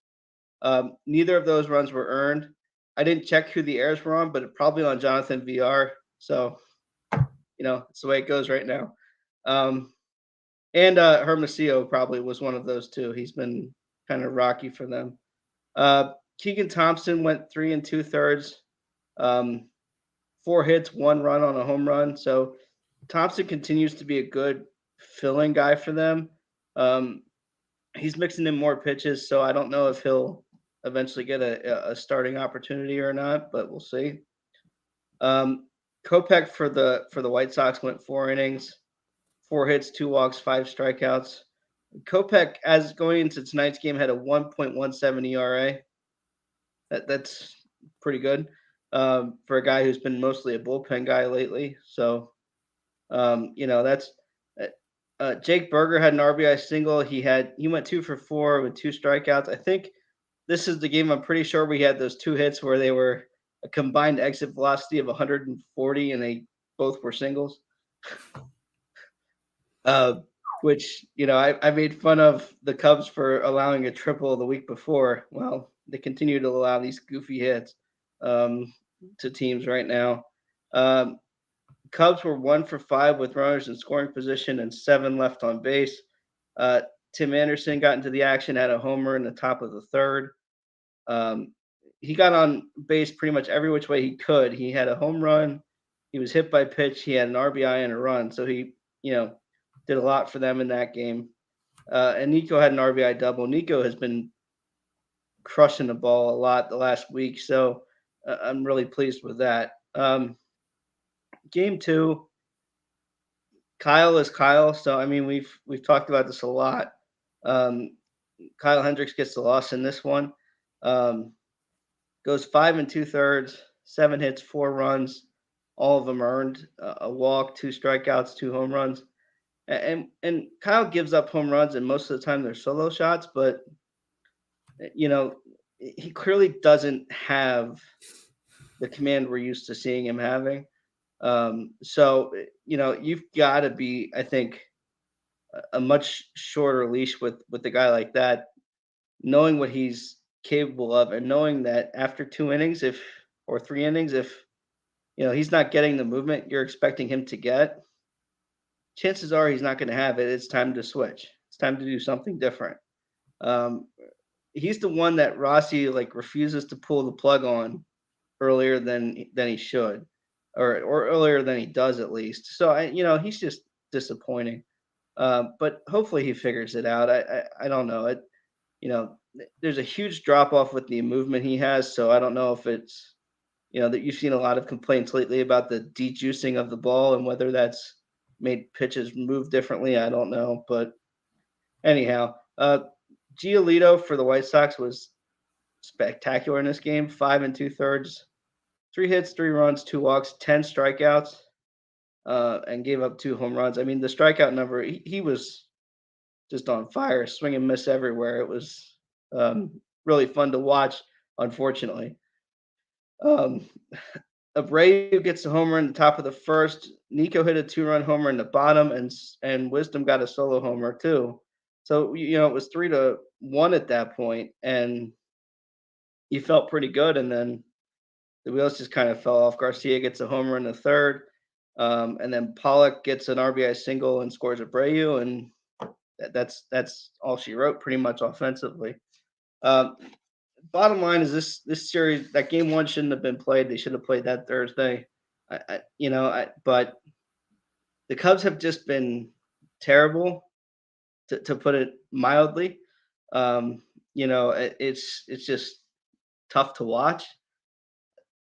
Neither of those runs were earned. I didn't check who the errors were on, but probably on Jonathan VR. So, it's the way it goes right now. And Hermosillo probably was one of those two. He's been kind of rocky for them. Keegan Thompson went 3 2/3, 4 hits, 1 run on a home run. So Thompson continues to be a good filling guy for them. He's mixing in more pitches, so I don't know if he'll eventually get a starting opportunity or not, but we'll see. Kopech for the White Sox went 4 innings, 4 hits, 2 walks, 5 strikeouts. Kopech, as going into tonight's game, had a 1.17 ERA. That's pretty good for a guy who's been mostly a bullpen guy lately. So, that's Jake Berger had an RBI single. He went 2 for 4 with 2 strikeouts. I think this is the game. I'm pretty sure we had those 2 hits where they were a combined exit velocity of 140, and they both were singles. Which, I made fun of the Cubs for allowing a triple the week before. Well, they continue to allow these goofy hits to teams right now. Cubs were 1 for 5 with runners in scoring position and 7 left on base. Tim Anderson got into the action, had a homer in the top of the third. He got on base pretty much every which way he could. He had a home run. He was hit by pitch. He had an RBI and a run. So he, did a lot for them in that game. And Nico had an RBI double. Nico has been crushing the ball a lot the last week, so I'm really pleased with that. Game 2, Kyle is Kyle. So, I mean, we've talked about this a lot. Kyle Hendricks gets the loss in this one. Goes 5 2/3, 7 hits, 4 runs. All of them earned. A walk, 2 strikeouts, 2 home runs. And Kyle gives up home runs, and most of the time they're solo shots, but he clearly doesn't have the command we're used to seeing him having. So you've got to be, I think, a much shorter leash with a guy like that, knowing what he's capable of, and knowing that after 2 innings, or 3 innings, if he's not getting the movement you're expecting him to get, chances are he's not going to have it. It's time to switch. It's time to do something different. He's the one that Rossi refuses to pull the plug on earlier than he should, or earlier than he does at least. So he's just disappointing. But hopefully he figures it out. I don't know. There's a huge drop off with the movement he has. So I don't know if it's that you've seen a lot of complaints lately about the dejuicing of the ball and whether that's made pitches move differently. I don't know, but anyhow, Giolito for the White Sox was spectacular in this game. 5 2/3, 3 hits, 3 runs, 2 walks, 10 strikeouts, and gave up 2 home runs. I mean, the strikeout number, he was just on fire, swing and miss everywhere. It was really fun to watch, unfortunately. Abreu gets a homer in the top of the first. Nico hit a 2-run homer in the bottom, and Wisdom got a solo homer too. So it was 3-1 at that point, and he felt pretty good. And then the wheels just kind of fell off. Garcia gets a homer in the third, and then Pollock gets an RBI single and scores Abreu, and that's all she wrote pretty much offensively. Bottom line is this series, that game 1 shouldn't have been played. They should have played that Thursday. But the Cubs have just been terrible, to put it mildly. It's just tough to watch.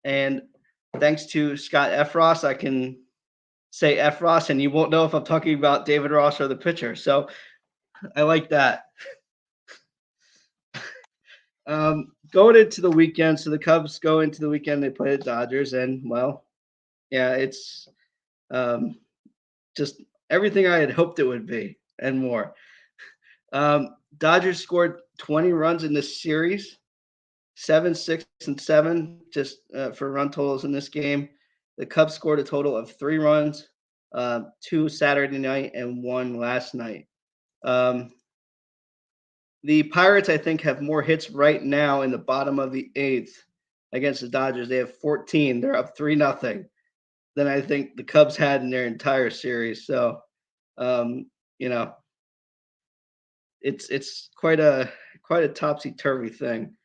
And thanks to Scott Efros, I can say Efros, and you won't know if I'm talking about David Ross or the pitcher. So I like that. Going into the weekend, so the Cubs go into the weekend, they play the Dodgers, and well, yeah, it's just everything I had hoped it would be and more. Dodgers scored 20 runs in this series, 7, 6, and 7, just for run totals in this game. The Cubs scored a total of 3 runs, 2 Saturday night and 1 last night. The Pirates, I think, have more hits right now in the bottom of the 8th against the Dodgers. They have 14. They're up 3-0 than I think the Cubs had in their entire series. So, you know, it's quite a topsy-turvy thing.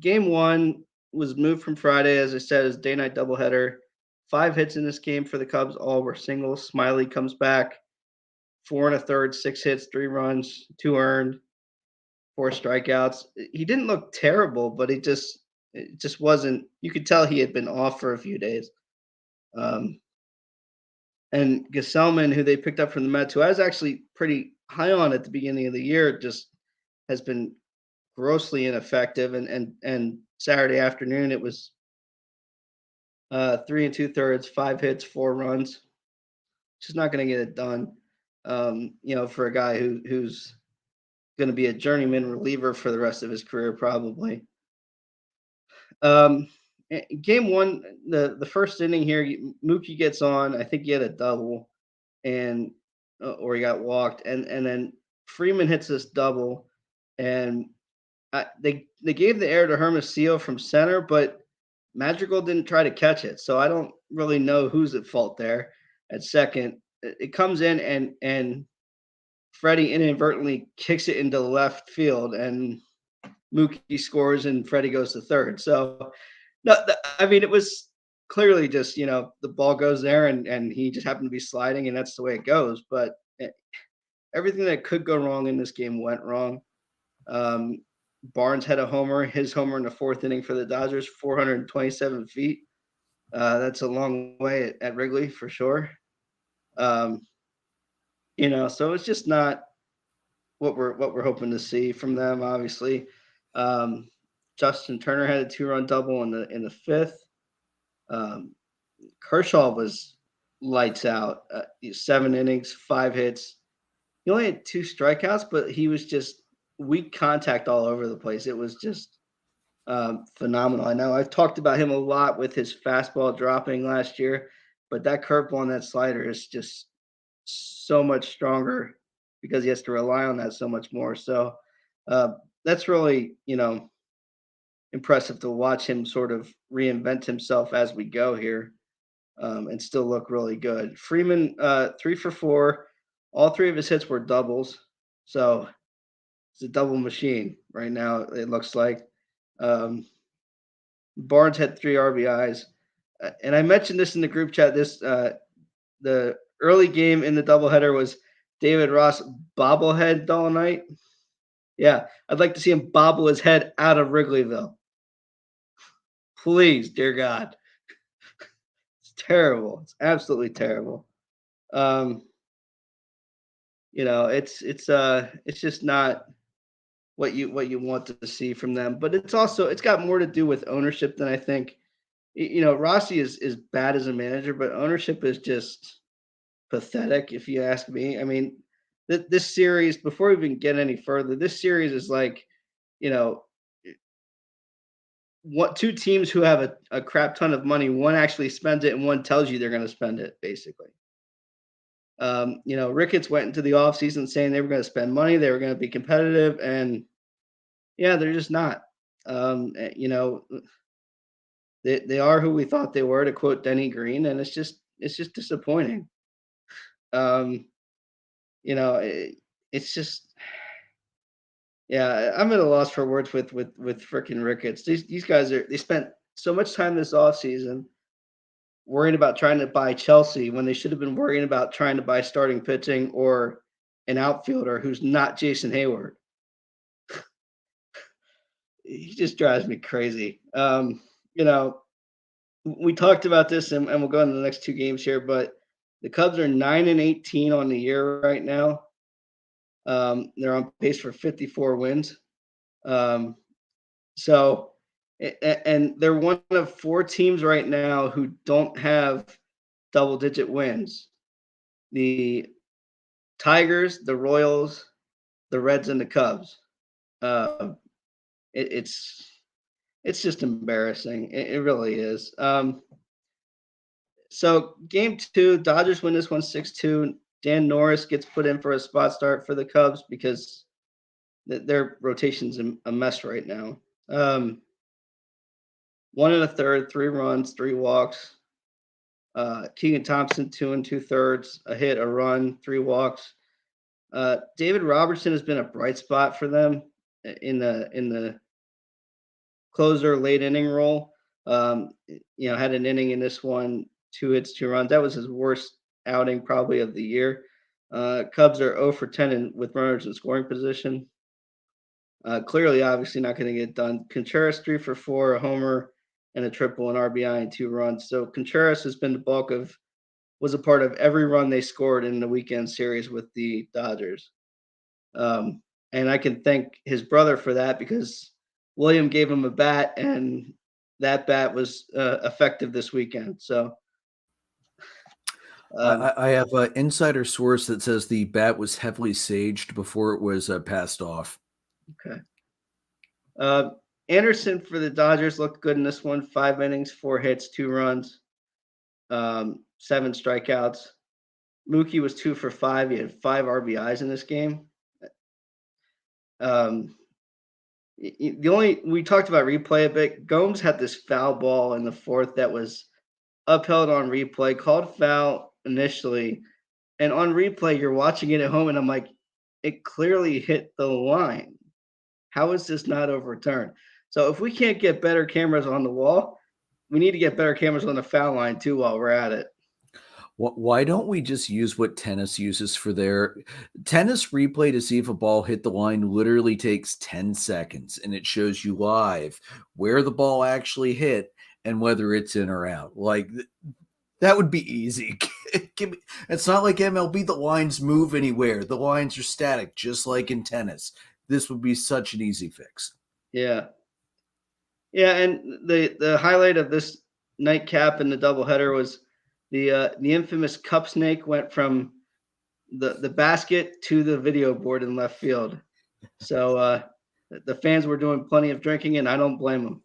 Game 1 was moved from Friday, as I said, as day-night doubleheader. 5 hits in this game for the Cubs. All were singles. Smiley comes back, 4 1/3, 6 hits, 3 runs, 2 earned, 4 strikeouts. He didn't look terrible, but it just wasn't. You could tell he had been off for a few days. And Gesellman, who they picked up from the Mets, who I was actually pretty high on at the beginning of the year, just has been grossly ineffective. And Saturday afternoon, it was 3 2/3, 5 hits, 4 runs. Just not going to get it done. For a guy who's going to be a journeyman reliever for the rest of his career, probably. Game 1, the first inning here, Mookie gets on. I think he had a double, and or he got walked, and then Freeman hits this double, and they gave the air to Hermosillo from center, but Madrigal didn't try to catch it, so I don't really know who's at fault there. At second, it comes in, and Freddie inadvertently kicks it into left field, and Mookie scores, and Freddie goes to third. So, no, I mean, it was clearly just, the ball goes there, and he just happened to be sliding, and that's the way it goes. But everything that could go wrong in this game went wrong. Barnes had a homer, his homer in the 4th inning for the Dodgers, 427 feet. That's a long way at Wrigley for sure. So it's just not what we're hoping to see from them. Obviously, Justin Turner had a 2-run double in the 5th. Kershaw was lights out. 7 innings, 5 hits. He only had 2 strikeouts, but he was just weak contact all over the place. It was just phenomenal. I know I've talked about him a lot with his fastball dropping last year, but that curveball and that slider is just so much stronger because he has to rely on that so much more. So that's really, impressive to watch him sort of reinvent himself as we go here, and still look really good. Freeman, 3 for 4. All 3 of his hits were doubles. So it's a double machine right now, it looks like. Barnes had 3 RBIs. And I mentioned this in the group chat. The early game in the doubleheader was David Ross bobblehead all night. Yeah, I'd like to see him bobble his head out of Wrigleyville. Please, dear God. It's terrible. It's absolutely terrible. It's just not what you want to see from them. But it's got more to do with ownership than I think. Rossi is bad as a manager, but ownership is just pathetic, if you ask me. I mean, this series, before we even get any further, this series is like, what 2 teams who have a crap ton of money, one actually spends it and one tells you they're going to spend it, basically. Ricketts went into the offseason saying they were going to spend money, they were going to be competitive, and yeah, they're just not. They are who we thought they were, to quote Denny Green, and it's just disappointing. It's just, yeah, I'm at a loss for words with freaking Ricketts. These guys they spent so much time this offseason worrying about trying to buy Chelsea when they should have been worrying about trying to buy starting pitching or an outfielder who's not Jason Hayward. He just drives me crazy. We talked about this, and we'll go into the next 2 games here, but the Cubs are 9-18 on the year right now. They're on pace for 54 wins. So, and they're one of 4 teams right now who don't have double-digit wins. The Tigers, the Royals, the Reds and the Cubs. It's just embarrassing. It really is. So game 2, Dodgers win this one 6-2. Dan Norris gets put in for a spot start for the Cubs because their rotation's a mess right now. 1 1/3, 3 runs, 3 walks. Keegan Thompson, 2 2/3, a hit, a run, 3 walks. David Robertson has been a bright spot for them in the closer late inning role. Had an inning in this one, 2 hits, 2 runs. That was his worst outing probably of the year. Cubs are 0 for 10 with runners in scoring position. Clearly, obviously not going to get done. Contreras 3 for 4, a homer and a triple, an RBI and 2 runs. So Contreras has been was a part of every run they scored in the weekend series with the Dodgers. And I can thank his brother for that because William gave him a bat, and that bat was effective this weekend. So I have an insider source that says the bat was heavily saged before it was passed off. Okay. Anderson for the Dodgers looked good in this one. 5 innings, 4 hits, 2 runs, 7 strikeouts. Mookie was 2 for 5. He had 5 RBIs in this game. We talked about replay a bit. Gomes had this foul ball in the 4th that was upheld on replay, called foul initially, and on replay you're watching it at home, and I'm like, it clearly hit the line. How is this not overturned? So if we can't get better cameras on the wall, we need to get better cameras on the foul line too while we're at it. Why don't we just use what tennis uses for their tennis replay to see if a ball hit the line literally takes 10 seconds, and it shows you live where the ball actually hit and whether it's in or out. Like, that would be easy. It's not like MLB, the lines move anywhere. The lines are static, just like in tennis. This would be such an easy fix. Yeah. Yeah, and the highlight of this nightcap and the doubleheader was the infamous cup snake went from the basket to the video board in left field. So the fans were doing plenty of drinking, and I don't blame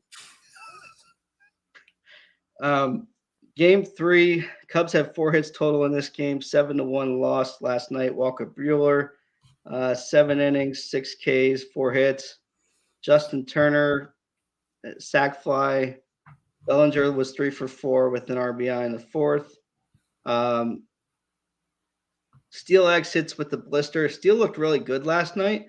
them. Game 3, Cubs have 4 hits total in this game, 7-1 loss last night. Walker Buehler, 7 innings, 6 Ks, 4 hits. Justin Turner, sac fly. Bellinger was 3 for 4 with an RBI in the 4th. Steele X hits with the blister. Steele looked really good last night.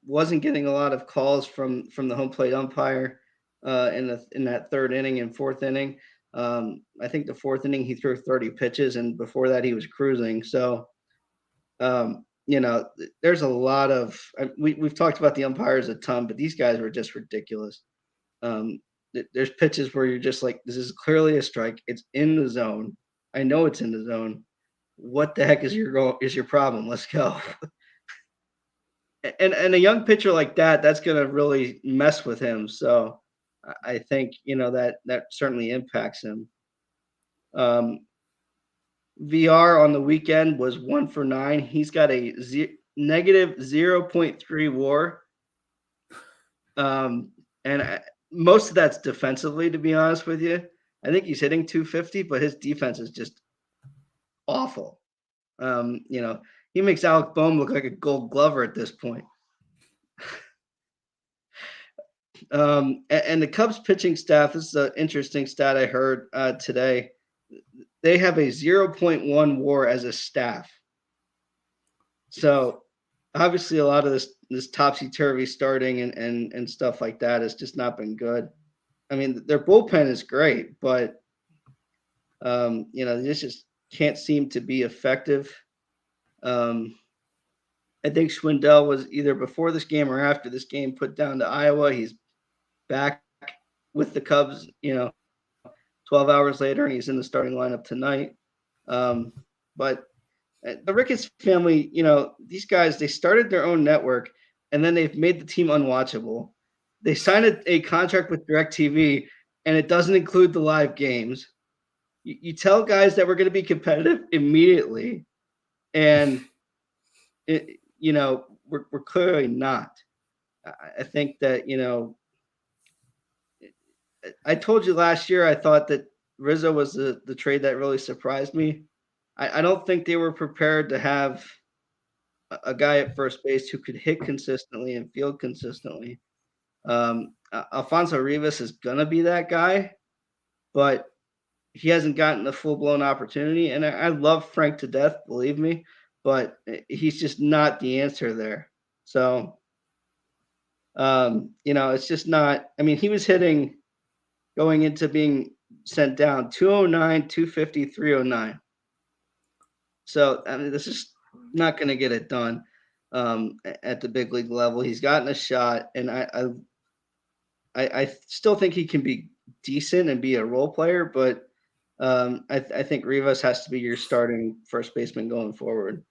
Wasn't getting a lot of calls from the home plate umpire in that 3rd inning and 4th inning. I think the 4th inning he threw 30 pitches, and before that he was cruising. So, there's a lot of we've talked about the umpires a ton, but these guys were just ridiculous. There's pitches where you're just like, this is clearly a strike. It's in the zone. I know it's in the zone. What the heck is your problem? Let's go. and a young pitcher like that's going to really mess with him. So I think, that certainly impacts him. VR on the weekend was 1 for 9. He's got a negative 0.3 WAR. And most of that's defensively, to be honest with you. I think he's hitting 250, but his defense is just awful. He makes Alec Bohm look like a Gold Glover at this point. And the Cubs pitching staff, this is an interesting stat I heard today. They have a 0.1 WAR as a staff. So obviously a lot of this topsy-turvy starting and stuff like that has just not been good. I mean, their bullpen is great, but they just can't seem to be effective. I think Schwindel was either before this game or after this game put down to Iowa. He's back with the Cubs, 12 hours later, and he's in the starting lineup tonight. But the Ricketts family, these guys, they started their own network, and then they've made the team unwatchable. They signed a contract with DirecTV, and it doesn't include the live games. You tell guys that we're going to be competitive immediately, and we're clearly not. I think that, you know, I told you last year I thought that Rizzo was the trade that really surprised me. I don't think they were prepared to have a guy at first base who could hit consistently and field consistently. Alfonso Rivas is going to be that guy, but he hasn't gotten the full-blown opportunity. And I love Frank to death, believe me, but he's just not the answer there. So, you know, it's just not – I mean, he was hitting going into being sent down 209, 250, 309. So, I mean, this is not going to get it done at the big league level. He's gotten a shot, and I still think he can be decent and be a role player, but I think Rivas has to be your starting first baseman going forward.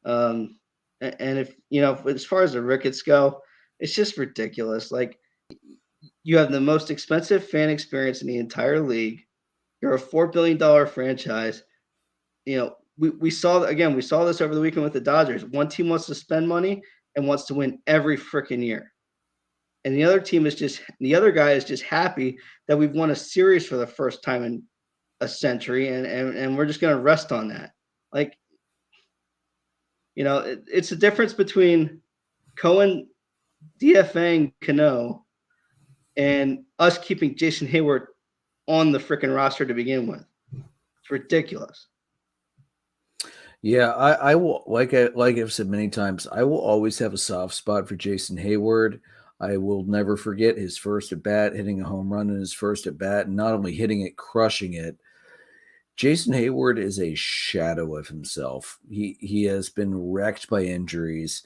And if, you know, as far as the Ricketts go, it's just ridiculous. Like, you have the most expensive fan experience in the entire league. You're a $4 billion franchise. You know, we saw this over the weekend with the Dodgers. One team wants to spend money and wants to win every freaking year. And the other guy is just happy that we've won a series for the first time in a century, and we're just going to rest on that. Like, you know, it's the difference between Cohen DFAing Cano and us keeping Jason Hayward on the freaking roster to begin with. It's ridiculous. Yeah, I will, like I've said many times, I will always have a soft spot for Jason Hayward. I will never forget his first at bat, hitting a home run in his first at bat, and not only hitting it, crushing it. Jason Hayward is a shadow of himself. He has been wrecked by injuries.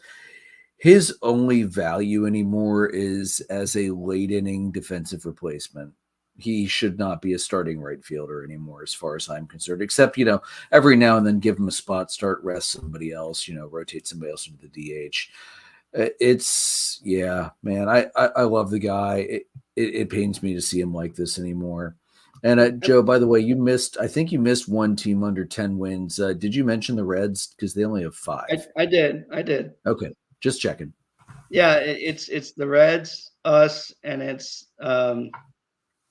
His only value anymore is as a late inning defensive replacement. He should not be a starting right fielder anymore, as far as I'm concerned, except, you know, every now and then give him a spot, start, rest somebody else, you know, rotate somebody else into the DH. It's, yeah, man, I love the guy. It pains me to see him like this anymore. And Joe, by the way, I think you missed one team under 10 wins. Did you mention the Reds? Because they only have 5. I did. Okay, just checking. Yeah, it's the Reds, us, and it's the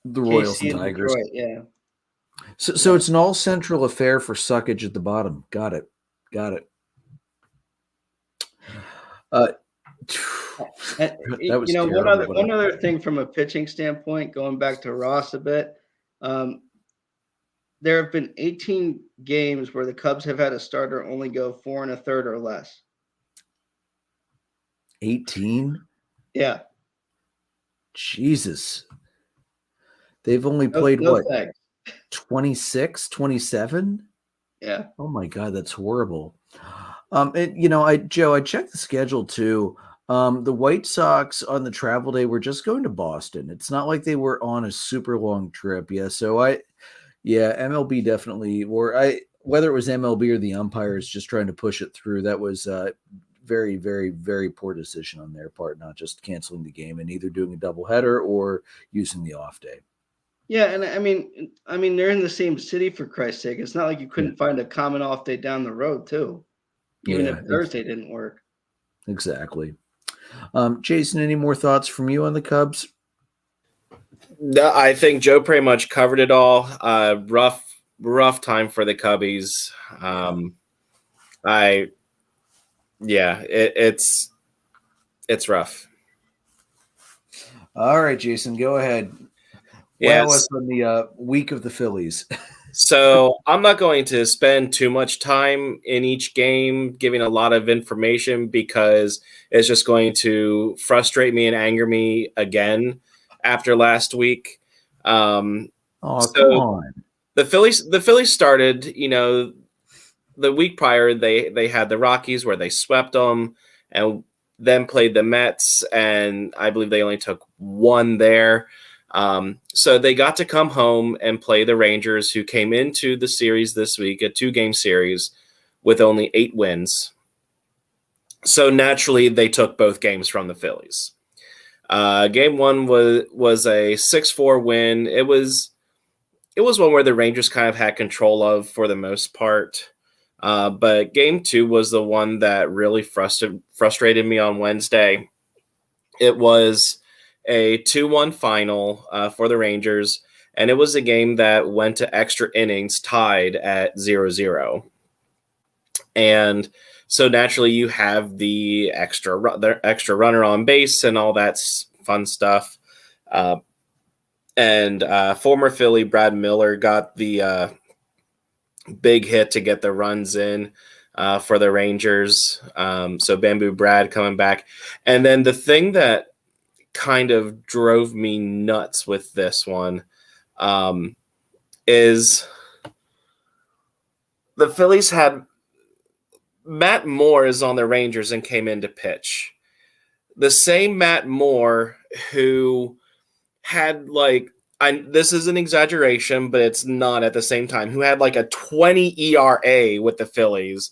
Royals KC and Tigers. Detroit, yeah. So it's an all central affair for suckage at the bottom. Got it. You know, one other thing from a pitching standpoint, going back to Ross a bit, there have been 18 games where the Cubs have had a starter only go 4 1/3 or less. 18? Yeah. Jesus. They've only played, 26, 27? Yeah. Oh, my God, that's horrible. You know, Joe, I checked the schedule, too. The White Sox on the travel day were just going to Boston. It's not like they were on a super long trip. Yeah, so MLB definitely, whether it was MLB or the umpires just trying to push it through, that was very, very, very poor decision on their part, not just canceling the game and either doing a doubleheader or using the off day. Yeah, and I mean, they're in the same city, for Christ's sake. It's not like you couldn't find a common off day down the road, too, even if Thursday didn't work. Exactly. Jason, any more thoughts from you on the Cubs? No, I think Joe pretty much covered it all. Rough time for the Cubbies. It's rough. All right, Jason, go ahead. Yes. Wow, us on the week of the Phillies. So I'm not going to spend too much time in each game giving a lot of information because it's just going to frustrate me and anger me again after last week. Come on. The Phillies started, you know, the week prior, they had the Rockies where they swept them and then played the Mets, and I believe they only took 1 there. So they got to come home and play the Rangers, who came into the series this week, a 2-game series, with only 8 wins. So naturally, they took both games from the Phillies. Game 1 was a 6-4 win. It was one where the Rangers kind of had control of for the most part. But game 2 was the one that really frustrated me on Wednesday. It was a 2-1 final for the Rangers, and it was a game that went to extra innings tied at 0-0. And so naturally you have the extra runner on base and all that fun stuff. And former Philly Brad Miller got the big hit to get the runs in for the Rangers. So Bamboo Brad coming back. And then the thing that kind of drove me nuts with this one is the Phillies had Matt Moore is on the Rangers and came in to pitch. The same Matt Moore who had this is an exaggeration, but it's not at the same time, who had a 20 ERA with the Phillies,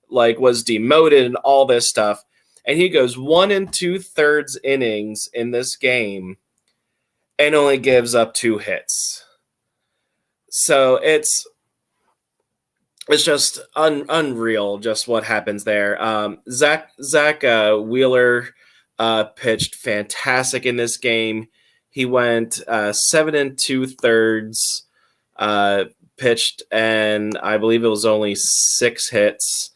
was demoted and all this stuff. And he goes 1 2/3 innings in this game and only gives up 2 hits. So it's just unreal just what happens there. Zach Wheeler pitched fantastic in this game. He went 7 2/3 pitched, and I believe it was only 6 hits.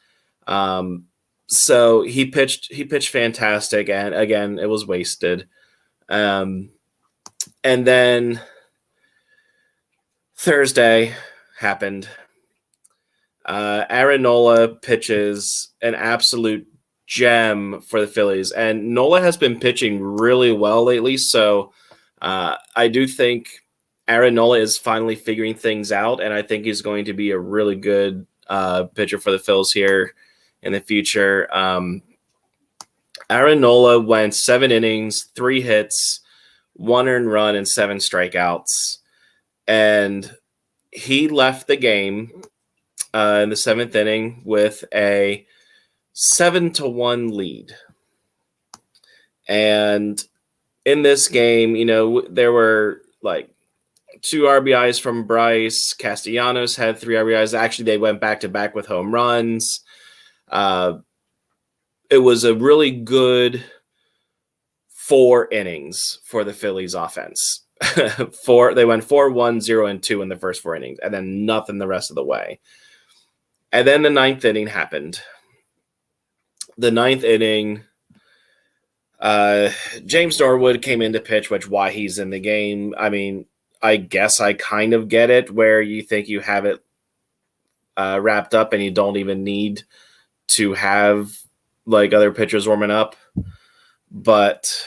So he pitched fantastic, and again, it was wasted. And then Thursday happened. Aranola pitches an absolute gem for the Phillies, and Nola has been pitching really well lately. So I do think Aranola is finally figuring things out, and I think he's going to be a really good pitcher for the Phillies here in the future. Aranola went 7 innings, 3 hits, 1 earned run, and 7 strikeouts, and he left the game in the 7th inning with a 7-1 lead. And in this game, there were 2 RBIs from Bryce. Castellanos had 3 RBIs. Actually, they went back-to-back with home runs. It was a really good 4 innings for the Phillies offense. They went 4-1, 0-2 in the first 4 innings, and then nothing the rest of the way. And then the 9th inning happened. The 9th inning, James Norwood came in to pitch, which why he's in the game. I mean, I guess I kind of get it, where you think you have it wrapped up and you don't even need to have other pitchers warming up. But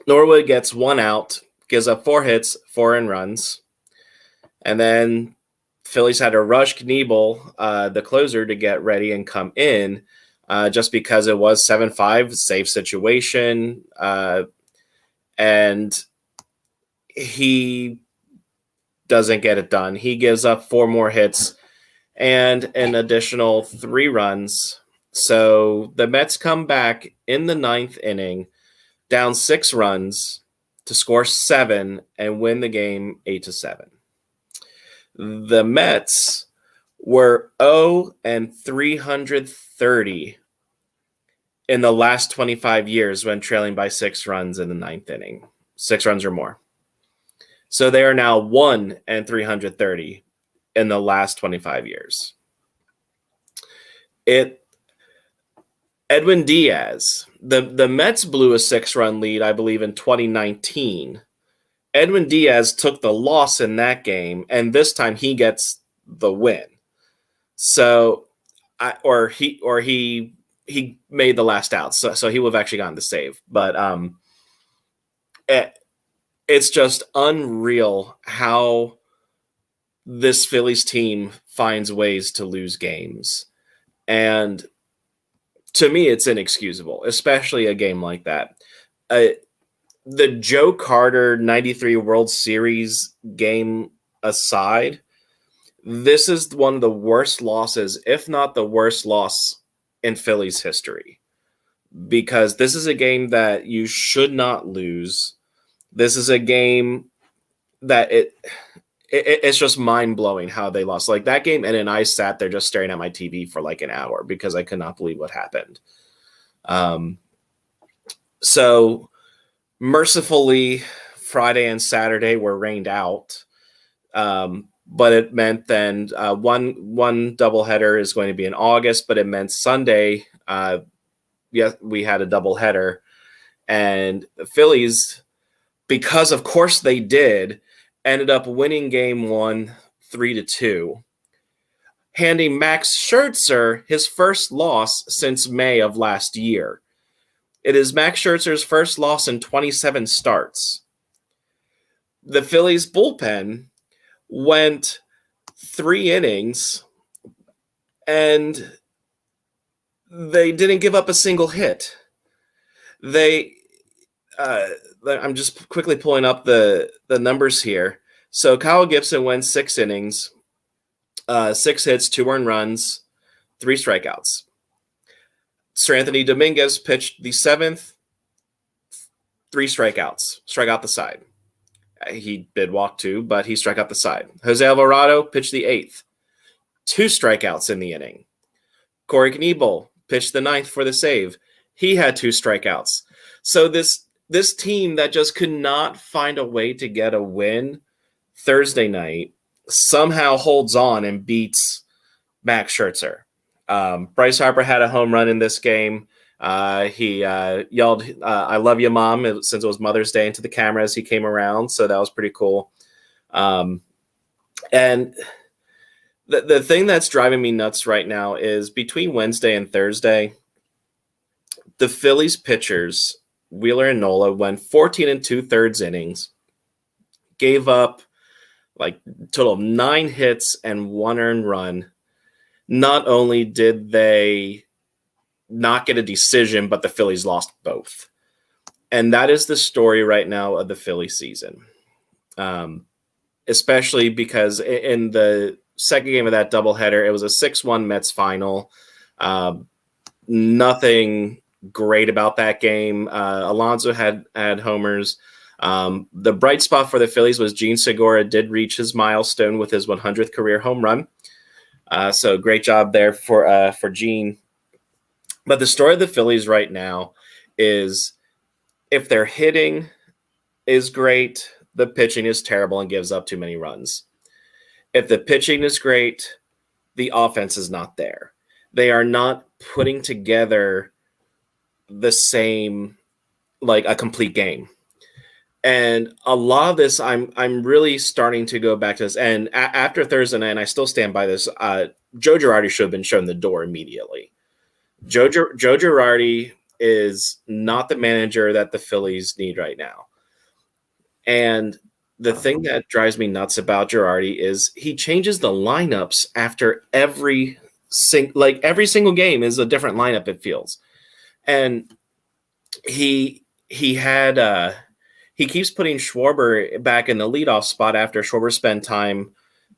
Norwood gets 1 out, gives up 4 hits, 4 earned runs, and then Phillies had to rush Kniebel, the closer, to get ready and come in, just because it was 7-5, safe situation, and he doesn't get it done. He gives up 4 more hits and an additional 3 runs. So the Mets come back in the 9th inning, down 6 runs to score 7 and win the game 8-7. The Mets were 0-330 in the last 25 years when trailing by 6 runs in the 9th inning, 6 runs or more. So they are now 1-330 in the last 25 years. Edwin Diaz, the Mets blew a 6-run lead, I believe, in 2019. Edwin Diaz took the loss in that game, and this time he gets the win. So, he made the last out, so he would have actually gotten the save. But it's just unreal how this Phillies team finds ways to lose games, and to me, it's inexcusable, especially a game like that. The Joe Carter 93 World Series game aside, this is one of the worst losses, if not the worst loss in Phillies history, because this is a game that you should not lose. This is a game that it's just mind blowing how they lost. Like that game, and I sat there just staring at my TV for like an hour because I could not believe what happened. So mercifully, Friday and Saturday were rained out. But it meant then one doubleheader is going to be in August, but it meant Sunday, we had a doubleheader. And the Phillies, because of course they did, ended up winning game 1 3-2, handing Max Scherzer his first loss since May of last year. It is Max Scherzer's first loss in 27 starts. The Phillies bullpen went 3 innings and they didn't give up a single hit. I'm just quickly pulling up the numbers here. So Kyle Gibson went 6 innings, 6 hits, 2 earned runs, 3 strikeouts. Sir Anthony Dominguez pitched the 7th, 3 strikeouts, strike out the side. He did walk 2, but he struck out the side. Jose Alvarado pitched the 8th, 2 strikeouts in the inning. Corey Knebel pitched the 9th for the save. He had 2 strikeouts. So this team that just could not find a way to get a win Thursday night somehow holds on and beats Max Scherzer. Bryce Harper had a home run in this game. He yelled, "I love you, Mom," since it was Mother's Day, into the camera as he came around. So that was pretty cool. And the thing that's driving me nuts right now is between Wednesday and Thursday, the Phillies pitchers, Wheeler and Nola, went 14 2/3 innings, gave up like total of 9 hits and 1 earned run. Not only did they not get a decision, but the Phillies lost both. And that is the story right now of the Philly season. Especially because in the second game of that doubleheader, it was a 6-1 Mets final. Nothing great about that game. Alonso had homers. The bright spot for the Phillies was Gene Segura did reach his milestone with his 100th career home run. So great job there for Gene. But the story of the Phillies right now is if their hitting is great, the pitching is terrible and gives up too many runs. If the pitching is great, the offense is not there. They are not putting together the same, like a complete game. And a lot of this, I'm really starting to go back to this. And after Thursday night, and I still stand by this, Joe Girardi should have been shown the door immediately. Joe Girardi is not the manager that the Phillies need right now. And the thing that drives me nuts about Girardi is he changes the lineups after every single game is a different lineup, it feels. And he keeps putting Schwarber back in the leadoff spot after Schwarber spent time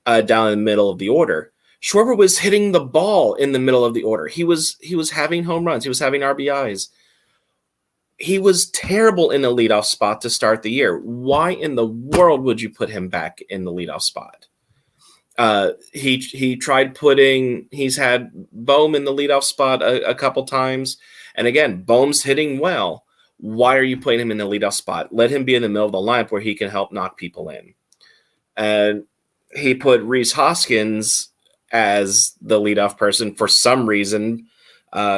down in the middle of the order. Schwarber was hitting the ball in the middle of the order. He was having home runs. He was having RBIs. He was terrible in the leadoff spot to start the year. Why in the world would you put him back in the leadoff spot? He tried he's had Bohm in the leadoff spot a couple times. And again, Bohm's hitting well. Why are you putting him in the leadoff spot? Let him be in the middle of the lineup where he can help knock people in. And he put Rhys Hoskins as the leadoff person for some reason,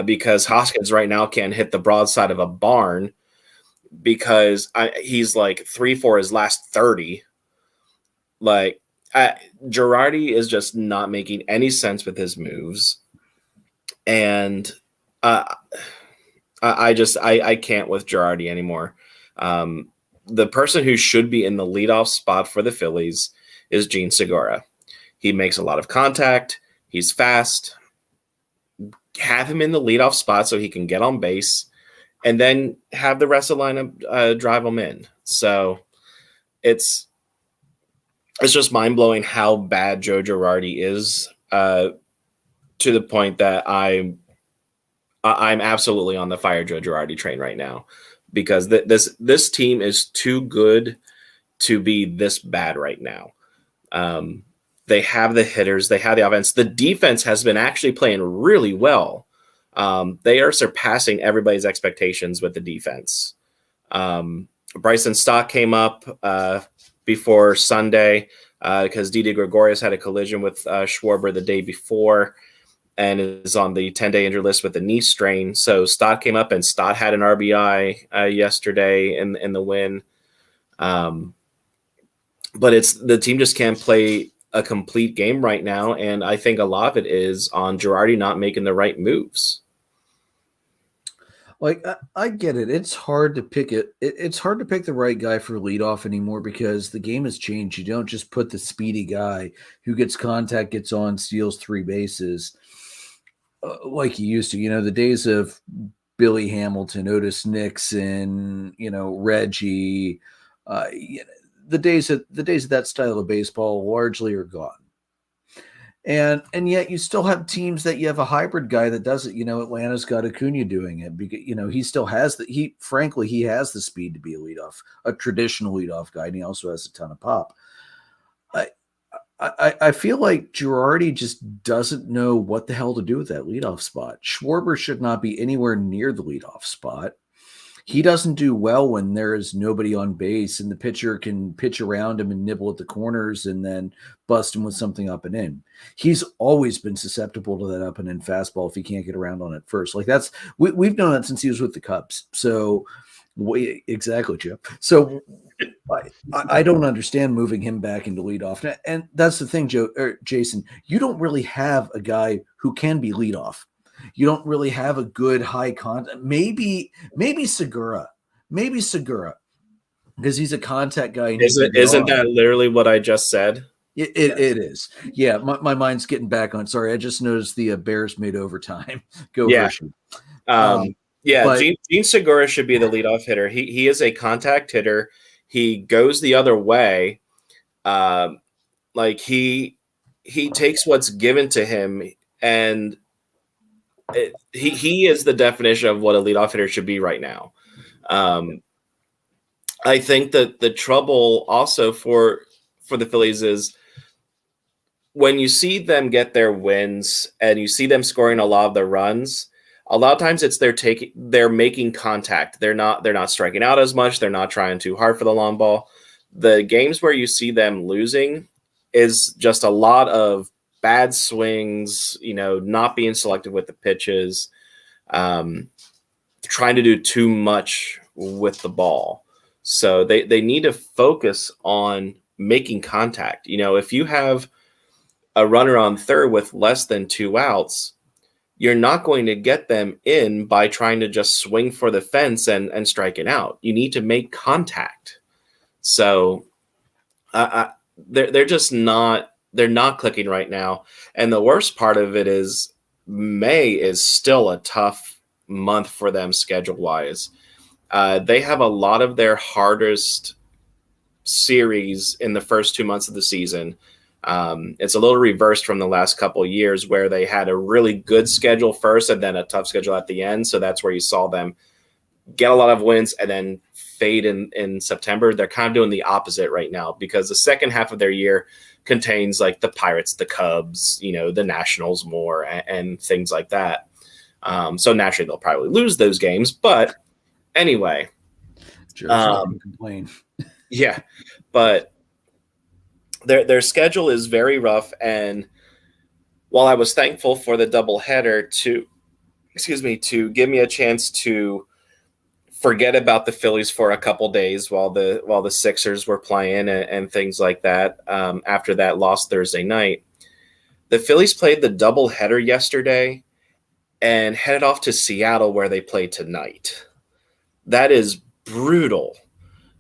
because Hoskins right now can't hit the broadside of a barn because he's like 3 for his last 30. Girardi is just not making any sense with his moves. And I can't with Girardi anymore. The person who should be in the leadoff spot for the Phillies is Gene Segura. He makes a lot of contact. He's fast. Have him in the leadoff spot so he can get on base, and then have the rest of the lineup drive him in. So it's just mind-blowing how bad Joe Girardi is, to the point that I'm absolutely on the fire Joe Girardi train right now, because this team is too good to be this bad right now. They have the hitters, they have the offense. The defense has been actually playing really well. They are surpassing everybody's expectations with the defense. Bryson Stott came up before Sunday because Didi Gregorius had a collision with Schwarber the day before and is on the 10-day injured list with a knee strain. So Stott came up, and Stott had an RBI yesterday in the win. But the team just can't play a complete game right now, and I think a lot of it is on Girardi not making the right moves. Like, I get it. It's hard to pick it. It's hard to pick the right guy for leadoff anymore because the game has changed. You don't just put the speedy guy who gets contact, gets on, steals 3 bases like you used to. You know, the days of Billy Hamilton, Otis Nixon, Reggie, the days of that style of baseball largely are gone. And yet you still have teams that you have a hybrid guy that does it. Atlanta's got Acuna doing it because, he still has he has the speed to be a traditional leadoff guy. And he also has a ton of pop. I feel like Girardi just doesn't know what the hell to do with that leadoff spot. Schwarber should not be anywhere near the leadoff spot. He doesn't do well when there is nobody on base and the pitcher can pitch around him and nibble at the corners and then bust him with something up and in. He's always been susceptible to that up and in fastball if he can't get around on it first. Like we've known that since he was with the Cubs. So exactly, Joe. So I don't understand moving him back into leadoff. And that's the thing, Jason, you don't really have a guy who can be leadoff. You don't really have a good high contact. Maybe Segura, because he's a contact guy. Isn't that literally what I just said? It is. Yeah, my mind's getting back on. Sorry, I just noticed the Bears made overtime. Go Hershey. Gene Segura should be the leadoff hitter. He is a contact hitter. He goes the other way. He takes what's given to him, and he is the definition of what a leadoff hitter should be right now. I think that the trouble also for the Phillies is when you see them get their wins and you see them scoring a lot of the runs, a lot of times it's they're making contact. They're not striking out as much. They're not trying too hard for the long ball. The games where you see them losing is just a lot of bad swings, not being selective with the pitches, trying to do too much with the ball. So they need to focus on making contact. If you have a runner on third with less than 2 outs, you're not going to get them in by trying to just swing for the fence and striking out. You need to make contact. So they're just not. They're not clicking right now. And the worst part of it is May is still a tough month for them schedule-wise. They have a lot of their hardest series in the first 2 months of the season. It's a little reversed from the last couple of years where they had a really good schedule first and then a tough schedule at the end. So that's where you saw them get a lot of wins and then fade in September. They're kind of doing the opposite right now because the second half of their year contains like the Pirates, the Cubs, the Nationals more and things like that. So naturally they'll probably lose those games, but anyway, complain. Yeah, but their schedule is very rough. And while I was thankful for the doubleheader to give me a chance to forget about the Phillies for a couple days while the Sixers were playing and things like that. After that loss Thursday night, the Phillies played the doubleheader yesterday and headed off to Seattle where they play tonight. That is brutal.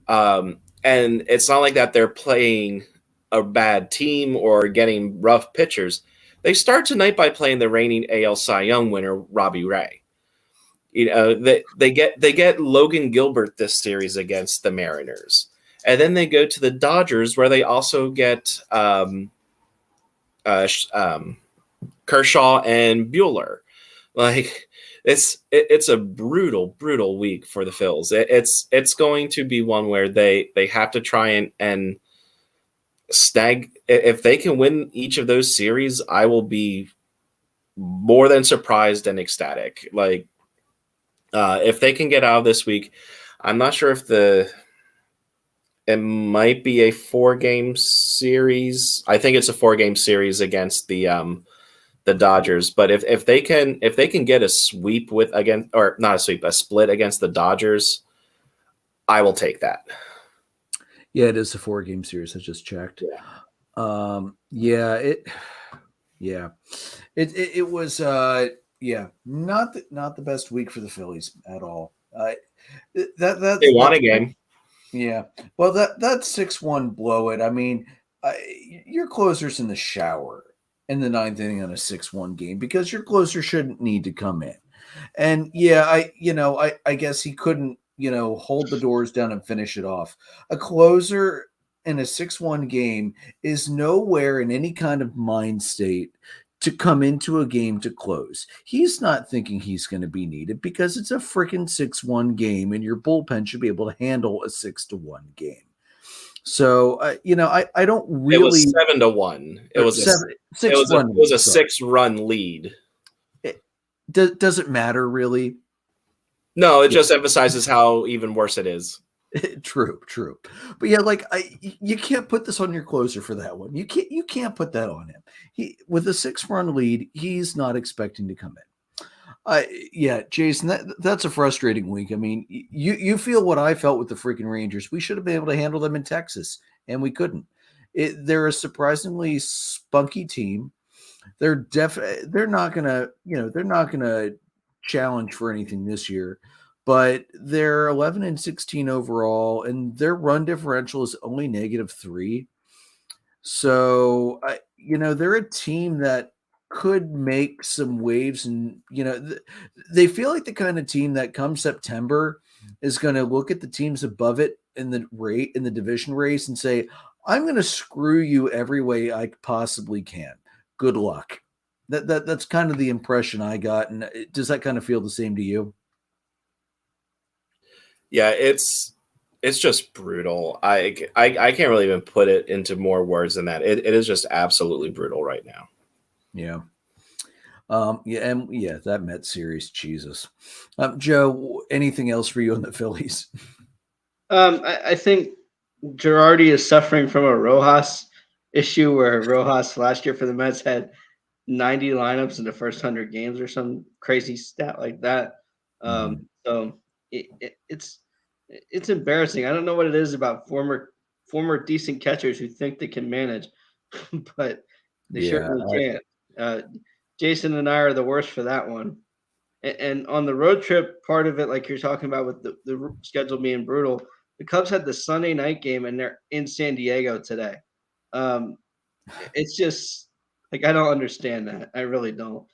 And it's not like that they're playing a bad team or getting rough pitchers. They start tonight by playing the reigning AL Cy Young winner, Robbie Ray. They get Logan Gilbert this series against the Mariners. And then they go to the Dodgers where they also get Kershaw and Buehler. Like it's a brutal week for the Phils. It's going to be one where they have to try and if they can win each of those series, I will be more than surprised and ecstatic. Like, if they can get out of this week, I'm not sure if it might be a 4-game series. I think it's a 4-game series against the Dodgers. But if they can get a sweep a split against the Dodgers, I will take that. Yeah, it is a 4-game series. I just checked. Yeah. It was not the best week for the Phillies at all. They won a game. Yeah. Well, that 6-1 blow it. I mean, your closer's in the shower in the 9th inning on a 6-1 game because your closer shouldn't need to come in. And yeah, I guess he couldn't, hold the doors down and finish it off. A closer in a 6-1 game is nowhere in any kind of mind state to come into a game to close. He's not thinking he's going to be needed because it's a freaking 6-1 game and your bullpen should be able to handle a 6-1 game. So, I don't really. It was 7-1. It was a 6-run lead. Does it matter really? No, it just emphasizes how even worse it is. True. But yeah, you can't put this on your closer for that one. You can't put that on him. With a 6-run lead, he's not expecting to come in. Jason, that's a frustrating week. I mean, you feel what I felt with the freaking Rangers. We should have been able to handle them in Texas, and we couldn't. They're a surprisingly spunky team. They're not gonna challenge for anything this year. But they're 11-16 overall, and their run differential is only -3. So, they're a team that could make some waves, and they feel like the kind of team that come September is going to look at the teams above it in the division race and say, "I'm going to screw you every way I possibly can. Good luck." That's kind of the impression I got, and does that kind of feel the same to you? Yeah, it's just brutal. I can't really even put it into more words than that. It is just absolutely brutal right now. Yeah. That Mets series, Jesus. Joe, anything else for you on the Phillies? I think Girardi is suffering from a Rojas issue where Rojas last year for the Mets had 90 lineups in the first 100 games or some crazy stat like that. So it's embarrassing. I don't know what it is about former decent catchers who think they can manage, but they certainly can't. Jason and I are the worst for that one. And on the road trip part of it, like you're talking about with the schedule being brutal, the Cubs had the Sunday night game and they're in San Diego today. It's just like I don't understand that. I really don't.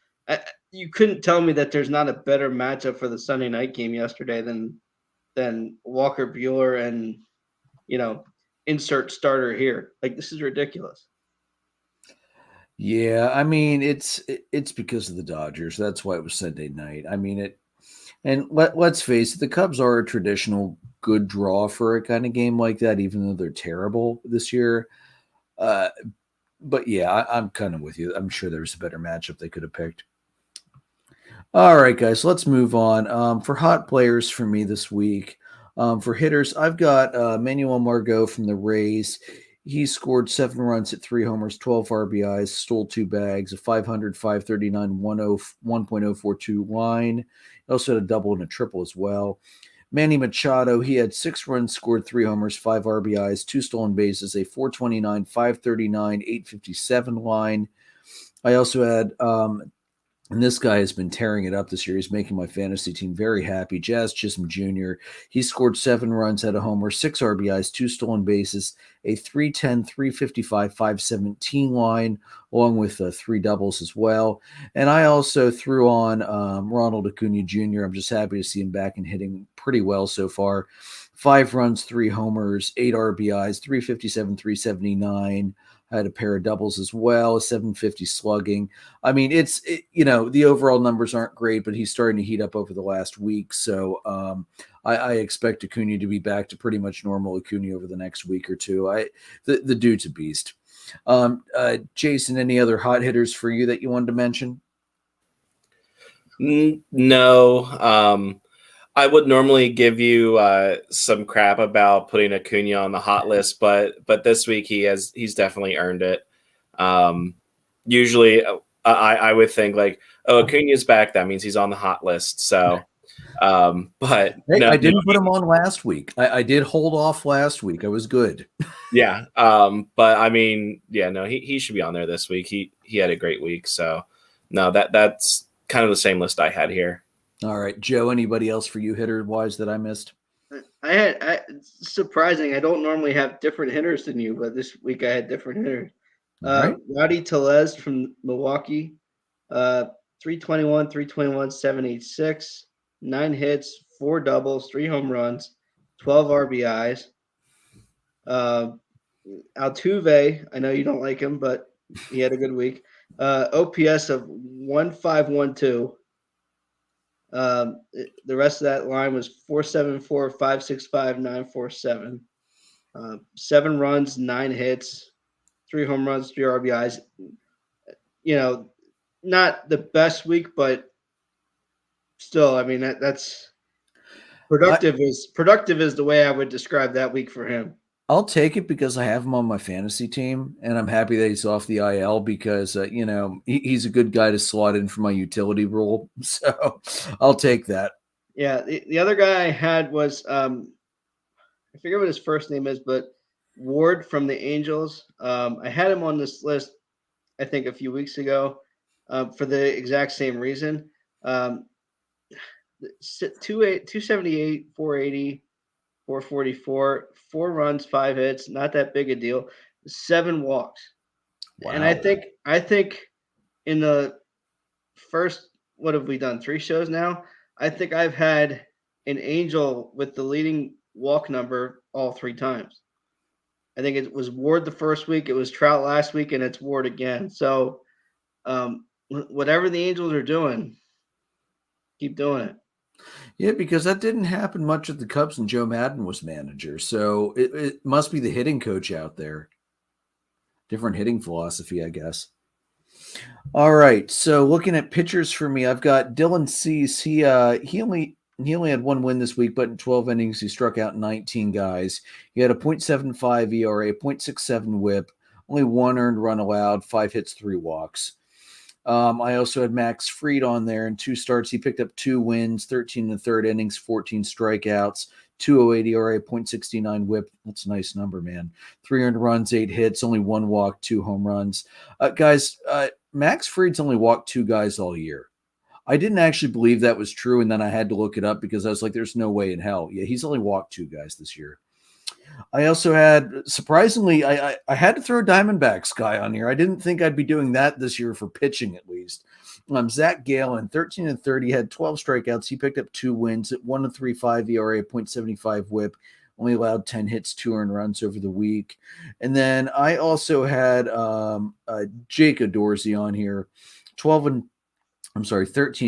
You couldn't tell me that there's not a better matchup for the Sunday night game yesterday than Walker Buehler and insert starter here. Like this is ridiculous. Yeah, I mean it's because of the Dodgers. That's why it was Sunday night. I mean let's face it, the Cubs are a traditional good draw for a kind of game like that, even though they're terrible this year. But yeah, I'm kind of with you. I'm sure there's a better matchup they could have picked. All right, guys, let's move on. For hot players for me this week, for hitters, I've got Manuel Margot from the Rays. He scored 7 runs at 3 homers, 12 RBIs, stole 2 bags, a 500, 539, 1.042 line. He also had a double and a triple as well. Manny Machado, he had 6 runs, scored 3 homers, 5 RBIs, 2 stolen bases, a 429, 539, 857 line. I also had, and this guy has been tearing it up this year. He's making my fantasy team very happy. Chisholm Jr. He scored 7 runs, had a homer, 6 RBIs, 2 stolen bases, a 310, 355, 517 line, along with 3 doubles as well. And I also threw on Ronald Acuna Jr. I'm just happy to see him back and hitting pretty well so far. 5 runs, 3 homers, 8 RBIs, 357, 379. had a pair of doubles as well, a 750 slugging. I mean, the overall numbers aren't great, but he's starting to heat up over the last week. So I expect Acuna to be back to pretty much normal Acuna over the next week or two. The dude's a beast. Jason, any other hot hitters for you that you wanted to mention? No. I would normally give you some crap about putting Acuna on the hot list, but this week he's definitely earned it. Usually, I would think like, oh, Acuna's back, that means he's on the hot list. So, but hey, no, I didn't put him on last week. I did hold off last week. I was good. Yeah. But I mean, yeah, no, he should be on there this week. He had a great week. So, no, that's kind of the same list I had here. All right, Joe, anybody else for you hitter-wise that I missed? It's surprising. I don't normally have different hitters than you, but this week I had different hitters. Right. Rowdy Tellez from Milwaukee, 321, 786, 9 hits, 4 doubles, 3 home runs, 12 RBIs. Altuve, I know you don't like him, but he had a good week. OPS of 1512. The rest of that line was 474, 565, 947. 7 runs, 9 hits, 3 home runs, 3 RBIs. Not the best week, but still, I mean that's productive. Productive is the way I would describe that week for him. I'll take it because I have him on my fantasy team, and I'm happy that he's off the IL because, he's a good guy to slot in for my utility role. So I'll take that. Yeah. The other guy I had was, I forget what his first name is, but Ward from the Angels. I had him on this list, I think, a few weeks ago for the exact same reason. 278, 480. 444, 4 runs, 5 hits, not that big a deal. 7 walks. Wow. And I think in the first, what have we done? 3 shows now? I think I've had an Angel with the leading walk number all 3 times. I think it was Ward the first week, it was Trout last week, and it's Ward again. So whatever the Angels are doing, keep doing it. Yeah, because that didn't happen much at the Cubs when Joe Madden was manager. So it must be the hitting coach out there. Different hitting philosophy, I guess. All right. So looking at pitchers for me, I've got Dylan Cease. He only had 1 win this week, but in 12 innings, he struck out 19 guys. He had a .75 ERA, 0.67 whip, only 1 earned run allowed, 5 hits, 3 walks. I also had Max Fried on there in 2 starts. He picked up 2 wins, 13 in the 3rd innings, 14 strikeouts, 2.08 ERA, 0.69 whip. That's a nice number, man. 3 earned runs, 8 hits, only 1 walk, 2 home runs. Guys, Max Fried's only walked 2 guys all year. I didn't actually believe that was true, and then I had to look it up because I was like, there's no way in hell. Yeah, he's only walked 2 guys this year. I also had, surprisingly, I had to throw Diamondbacks guy on here. I didn't think I'd be doing that this year for pitching, at least. Zach Gallen, 13 and 30, had 12 strikeouts. He picked up 2 wins at 1.35 ERA, 0.75 whip, only allowed 10 hits, 2 earned runs over the week. And then I also had Jacob Dorsey on here, 13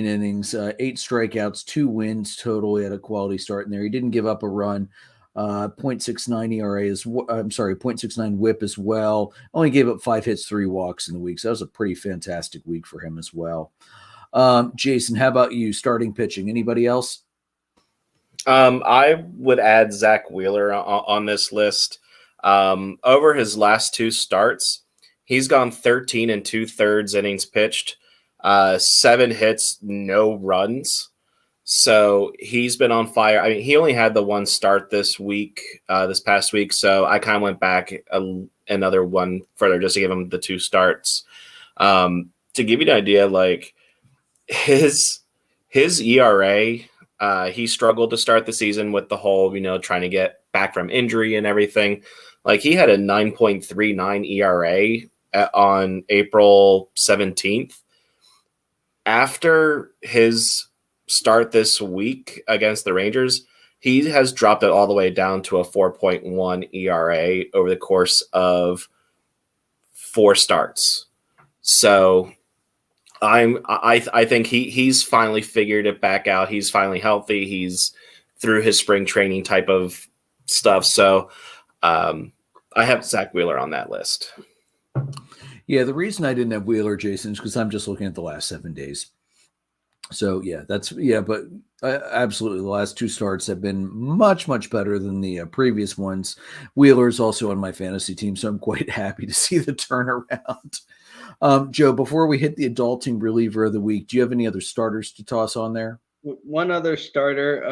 innings, 8 strikeouts, 2 wins total. He had a quality start in there. He didn't give up a run. 0.69 ERA is 0.69 whip as well. Only gave up 5 hits, 3 walks in the week. So that was a pretty fantastic week for him as well. Jason, how about you? Starting pitching. Anybody else? I would add Zach Wheeler on this list. Over his last 2 starts, he's gone 13 2/3 innings pitched, 7 hits, no runs. So he's been on fire. I mean, he only had the 1 start this past week. So I kind of went back another one further just to give him the 2 starts. To give you an idea, like his ERA, he struggled to start the season with the whole, trying to get back from injury and everything. Like he had a 9.39 ERA on April 17th. After his start this week against the Rangers, he has dropped it all the way down to a 4.1 ERA over the course of 4 starts. So I think he's finally figured it back out. He's finally healthy. He's through his spring training type of stuff. So I have Zach Wheeler on that list. Yeah, the reason I didn't have Wheeler, Jason, is because I'm just looking at the last 7 days. So but absolutely, the last 2 starts have been much, much better than the previous ones. Wheeler's also on my fantasy team, so I'm quite happy to see the turnaround. Joe, before we hit the adulting reliever of the week, do you have any other starters to toss on there? One other starter,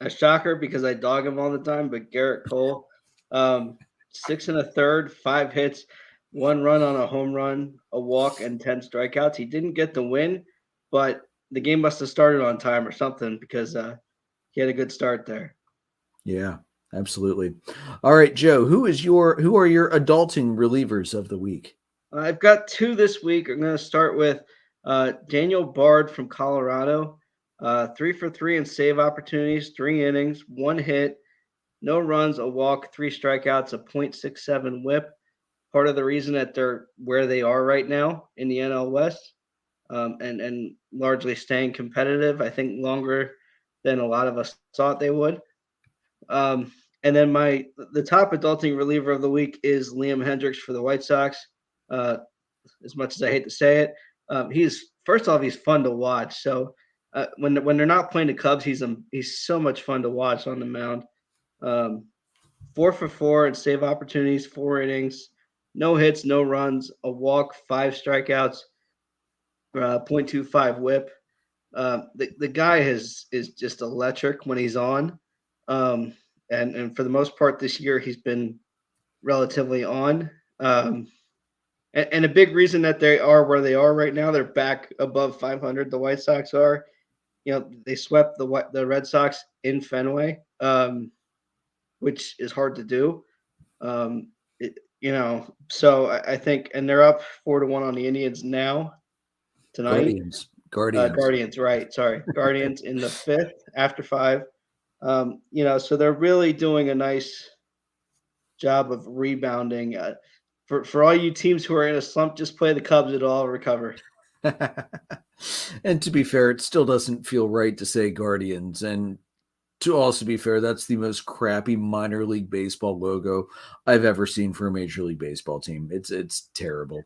a shocker because I dog him all the time, but Garrett Cole, 6 1/3, 5 hits, 1 run on a home run, a walk, and 10 strikeouts. He didn't get the win, but the game must have started on time or something because he had a good start there. Yeah, absolutely. All right, Joe, who are your adulting relievers of the week? I've got 2 this week. I'm going to start with Daniel Bard from Colorado, 3 for 3 in save opportunities, 3 innings, 1 hit, no runs, a walk, 3 strikeouts, a .67 WHIP. Part of the reason that they're where they are right now in the NL West, and largely staying competitive, I think longer than a lot of us thought they would. And then the top adulting reliever of the week is Liam Hendricks for the White Sox. As much as I hate to say it, he's fun to watch. So when they're not playing the Cubs, he's so much fun to watch on the mound. 4 for 4 in save opportunities, 4 innings, no hits, no runs, a walk, 5 strikeouts, .25 WHIP. The guy is just electric when he's on, and for the most part this year he's been relatively on. And a big reason that they are where they are right now, they're back above 500. The White Sox are, they swept the Red Sox in Fenway, which is hard to do. So I think, and they're up 4-1 on the Indians now tonight. Guardians, right? Sorry, Guardians in the 5th after 5. So they're really doing a nice job of rebounding. For all you teams who are in a slump, just play the Cubs; it'll all recover. And to be fair, it still doesn't feel right to say Guardians. And to also be fair, that's the most crappy minor league baseball logo I've ever seen for a Major League Baseball team. It's terrible.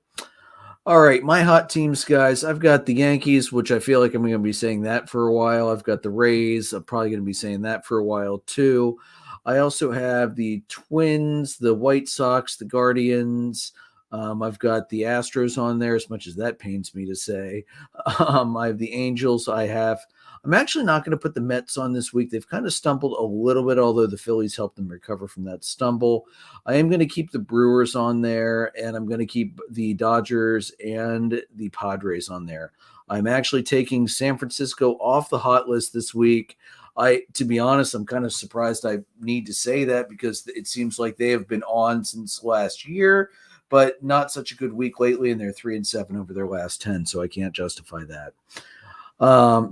All right, my hot teams, guys. I've got the Yankees, which I feel like I'm going to be saying that for a while. I've got the Rays. I'm probably going to be saying that for a while, too. I also have the Twins, the White Sox, the Guardians. I've got the Astros on there, as much as that pains me to say. I have the Angels. I'm actually not going to put the Mets on this week. They've kind of stumbled a little bit, although the Phillies helped them recover from that stumble. I am going to keep the Brewers on there, and I'm going to keep the Dodgers and the Padres on there. I'm actually taking San Francisco off the hot list this week. To be honest, I'm kind of surprised I need to say that because it seems like they have been on since last year, but not such a good week lately, and they're 3-7 over their last 10, so I can't justify that.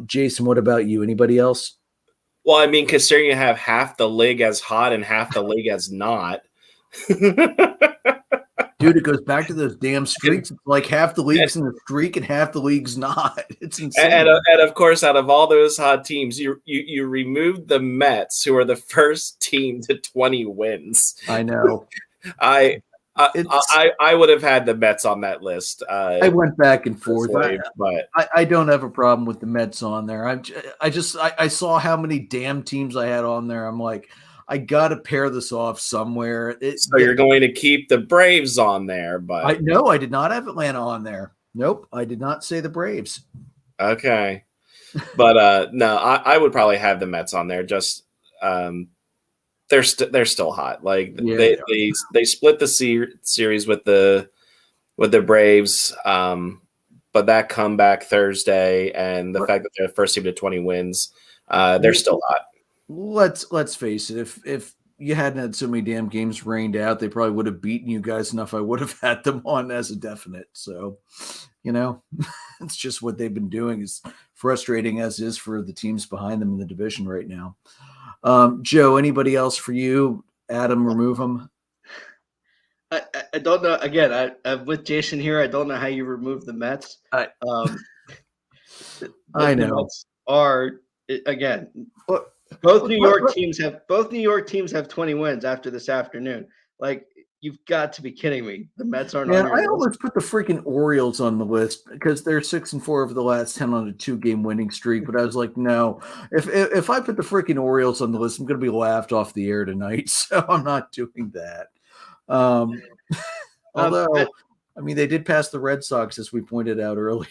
Jason, what about you? Anybody else? Well, I mean, considering you have half the league as hot and half the league as not. Dude, it goes back to those damn streaks. It's like half the league's in the streak and half the league's not. It's insane. And of course, out of all those hot teams, you removed the Mets, who are the first team to 20 wins. I know. I would have had the Mets on that list. I went back and forth, but I don't have a problem with the Mets on there. I saw how many damn teams I had on there. I'm like, I got to pair this off somewhere. So you're going to keep the Braves on there, but I did not have Atlanta on there. Nope, I did not say the Braves. Okay, but no, I would probably have the Mets on there. Just they're still hot. Like they split the series with the Braves, but that comeback Thursday and the fact that they're the first team to 20 wins, they're still hot. Let's face it. If you hadn't had so many damn games rained out, they probably would have beaten you guys enough. I would have had them on as a definite. So, it's just what they've been doing, as frustrating as is for the teams behind them in the division right now. Joe, anybody else for you? Adam, remove them. I don't know. Again, I'm with Jason here. I don't know how you remove the Mets. Um, I the know. Mets are again. But Both New York teams have 20 wins after this afternoon. Like, you've got to be kidding me. The Mets aren't yeah, on your I list. almost put the freaking Orioles on the list because they're 6-4 over the last 10 on a 2-game winning streak. But I was like, no, if I put the freaking Orioles on the list, I'm going to be laughed off the air tonight. So I'm not doing that. Although, I mean, they did pass the Red Sox, as we pointed out earlier.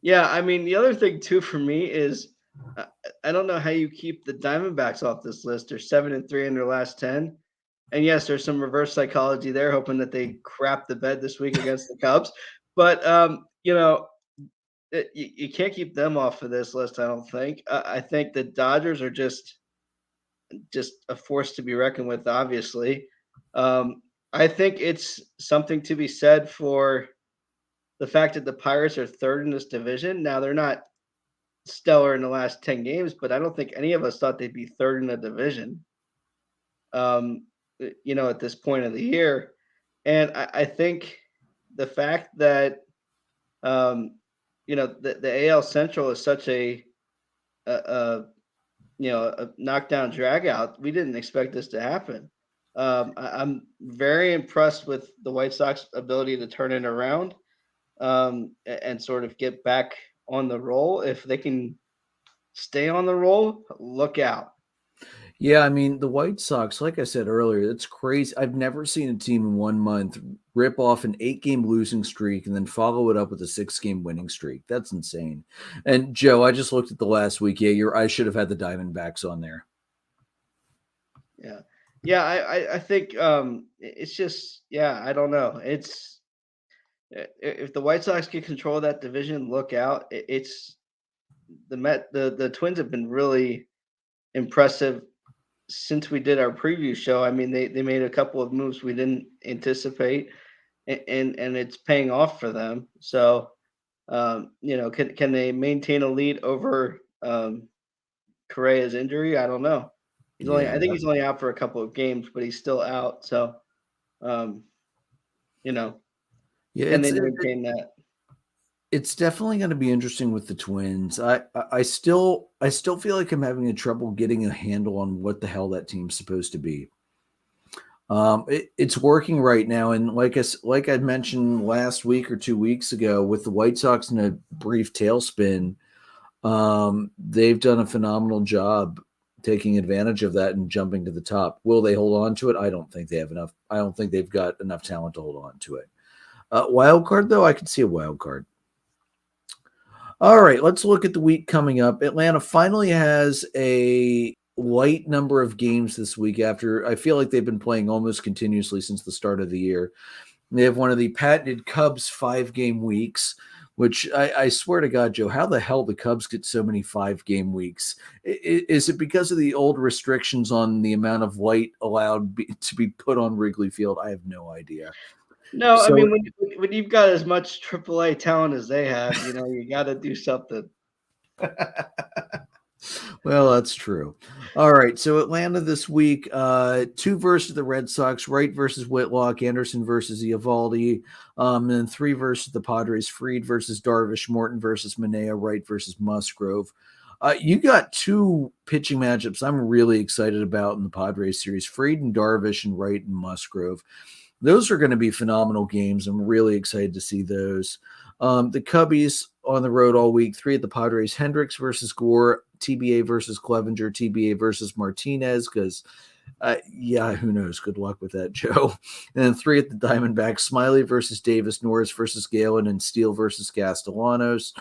Yeah, I mean, the other thing too for me is I don't know how you keep the Diamondbacks off this list. They're 7-3 in their last 10. And yes, there's some reverse psychology there, hoping that they crap the bed this week against the Cubs. But you can't keep them off of this list. I don't think. I think the Dodgers are just a force to be reckoned with. Obviously, I think it's something to be said for the fact that the Pirates are third in this division. Now they're not stellar in the last 10 games, but I don't think any of us thought they'd be third in the division. At this point of the year. And I think the fact that, the AL Central is such a knockdown drag out, we didn't expect this to happen. I'm very impressed with the White Sox ability to turn it around and sort of get back on the roll. If they can stay on the roll, look out. Yeah, I mean, the White Sox, like I said earlier, it's crazy. I've never seen a team in 1 month rip off an 8-game losing streak and then follow it up with a 6-game winning streak. That's insane. And Joe, I just looked at the last week. Yeah, I should have had the Diamondbacks on there. Yeah. I think it's just, I don't know. It's if the White Sox get control of that division, look out. It's the Twins have been really impressive since we did our preview show. I mean, they made a couple of moves we didn't anticipate, and it's paying off for them. So, can they maintain a lead over Correa's injury? I don't know. I think he's only out for a couple of games, but he's still out. So, can they maintain that? It's definitely going to be interesting with the Twins. I still feel like I'm having trouble getting a handle on what the hell that team's supposed to be. It's working right now, and like I mentioned last week or 2 weeks ago, with the White Sox in a brief tailspin, they've done a phenomenal job taking advantage of that and jumping to the top. Will they hold on to it? I don't think they have enough. I don't think they've got enough talent to hold on to it. Wild card, though, I could see a wild card. All right, let's look at the week coming up. Atlanta finally has a light number of games this week after I feel like they've been playing almost continuously since the start of the year. They have one of the patented Cubs 5-game weeks, which I swear to God, Joe, how the hell the Cubs get so many 5-game weeks? Is it because of the old restrictions on the amount of light allowed to be put on Wrigley Field? I have no idea. No, I mean, when you've got as much AAA talent as they have, you got to do something. Well, that's true. All right, so Atlanta this week, 2 versus the Red Sox, Wright versus Whitlock, Anderson versus Eovaldi, and then 3 versus the Padres, Fried versus Darvish, Morton versus Manea, Wright versus Musgrove. You got 2 pitching matchups I'm really excited about in the Padres series, Fried and Darvish and Wright and Musgrove. Those are going to be phenomenal games. I'm really excited to see those. The Cubbies on the road all week, 3 at the Padres, Hendricks versus Gore, TBA versus Clevenger, TBA versus Martinez, because, who knows? Good luck with that, Joe. And then 3 at the Diamondbacks, Smiley versus Davis, Norris versus Galen, and Steele versus Castellanos.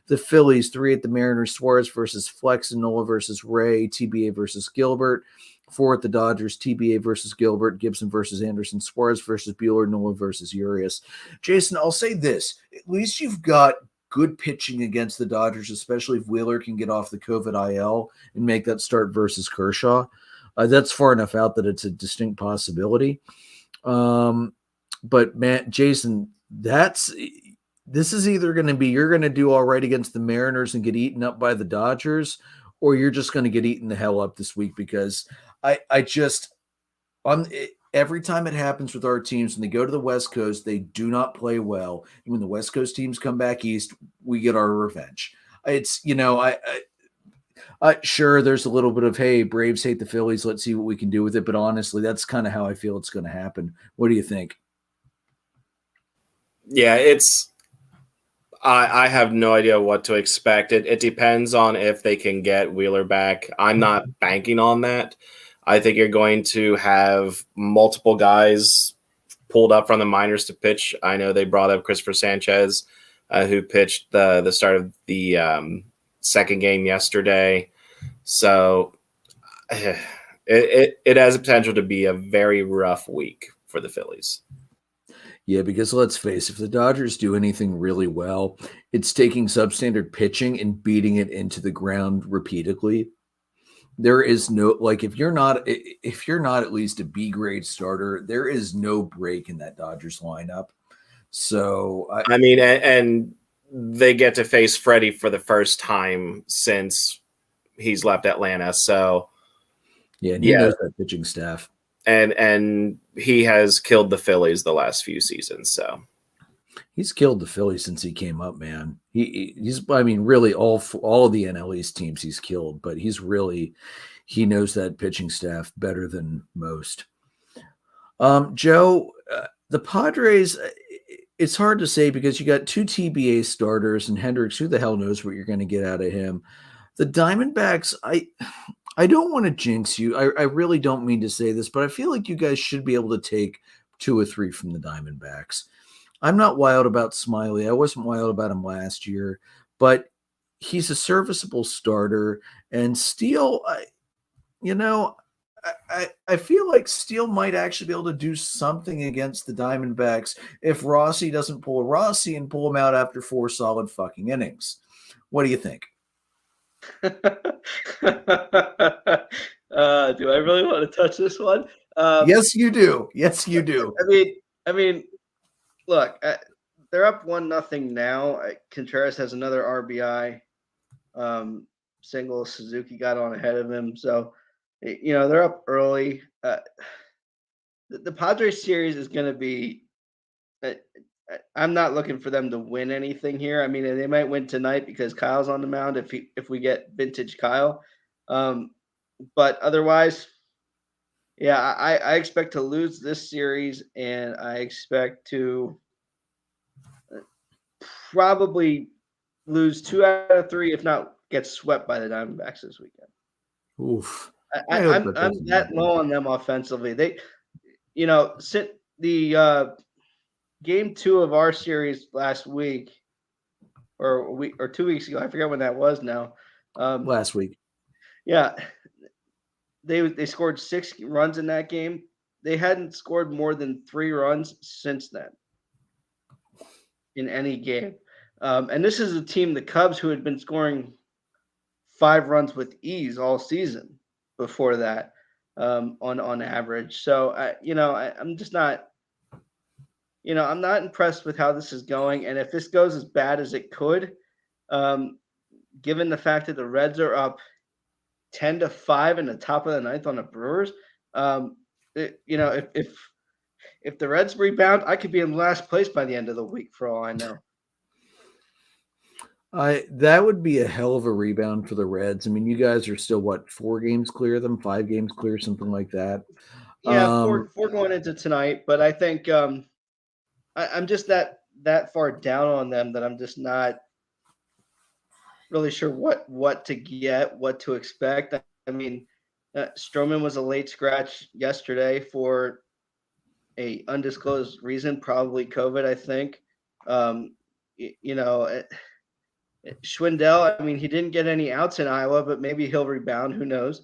The Phillies, 3 at the Mariners, Suarez versus Flex, and Nola versus Ray, TBA versus Gilbert. 4 at the Dodgers, TBA versus Gilbert, Gibson versus Anderson, Suarez versus Buehler, Nola versus Urias. Jason, I'll say this. At least you've got good pitching against the Dodgers, especially if Wheeler can get off the COVID IL and make that start versus Kershaw. That's far enough out that it's a distinct possibility. But, man, Jason, this is either going to be you're going to do all right against the Mariners and get eaten up by the Dodgers, or you're just going to get eaten the hell up this week because every time it happens with our teams, when they go to the West Coast, they do not play well. And when the West Coast teams come back East, we get our revenge. It's, sure, there's a little bit of, hey, Braves hate the Phillies. Let's see what we can do with it. But honestly, that's kind of how I feel it's going to happen. What do you think? Yeah, I have no idea what to expect. It depends on if they can get Wheeler back. I'm not banking on that. I think you're going to have multiple guys pulled up from the minors to pitch. I know they brought up Christopher Sanchez, who pitched the start of the second game yesterday. So it has a potential to be a very rough week for the Phillies. Yeah, because let's face it, if the Dodgers do anything really well, it's taking substandard pitching and beating it into the ground repeatedly. There is no, like, if you're not at least a B grade starter, there is no break in that Dodgers lineup. So I mean, and they get to face Freddie for the first time since he's left Atlanta. So yeah, and he knows that pitching staff. And he has killed the Phillies the last few seasons. So he's killed the Phillies since he came up, man. He's I mean, really all of the NL East teams he's killed, but he knows that pitching staff better than most. Joe, the Padres, it's hard to say because you got two TBA starters and Hendricks. Who the hell knows what you're going to get out of him? The Diamondbacks, I don't want to jinx you. I really don't mean to say this, but I feel like you guys should be able to take 2 or 3 from the Diamondbacks. I'm not wild about Smiley. I wasn't wild about him last year, but he's a serviceable starter. And Steele, I feel like Steele might actually be able to do something against the Diamondbacks if Rossi doesn't pull a Rossi and pull him out after 4 solid fucking innings. What do you think? Do I really want to touch this one? Yes, you do. Yes, you do. I mean, look, they're up 1-0 now. Contreras has another RBI single. Suzuki got on ahead of him, so they're up early. The Padres series is going to be. I'm not looking for them to win anything here. I mean, they might win tonight because Kyle's on the mound if we get vintage Kyle. But otherwise, yeah, I expect to lose this series, and I expect to probably lose 2 out of 3, if not get swept by the Diamondbacks this weekend. Oof. I'm that low on them offensively. They, since the Game 2 of our series last week, or 2 weeks ago, I forget when that was now. Last week. Yeah. They scored 6 runs in that game. They hadn't scored more than 3 runs since then in any game. And this is a team, the Cubs, who had been scoring 5 runs with ease all season before that on average. So, I'm just not – I'm not impressed with how this is going. And if this goes as bad as it could, given the fact that the Reds are up 10-5 in the top of the ninth on the Brewers, if the Reds rebound, I could be in last place by the end of the week for all I know. That would be a hell of a rebound for the Reds. I mean, you guys are still 4 games clear of them, 5 games clear, something like that. Yeah, 4 going into tonight, but I think I'm just that far down on them that I'm just not really sure what to get, what to expect. I mean, Stroman was a late scratch yesterday for a undisclosed reason, probably COVID, I think. Schwindel, I mean, he didn't get any outs in Iowa, but maybe he'll rebound. Who knows?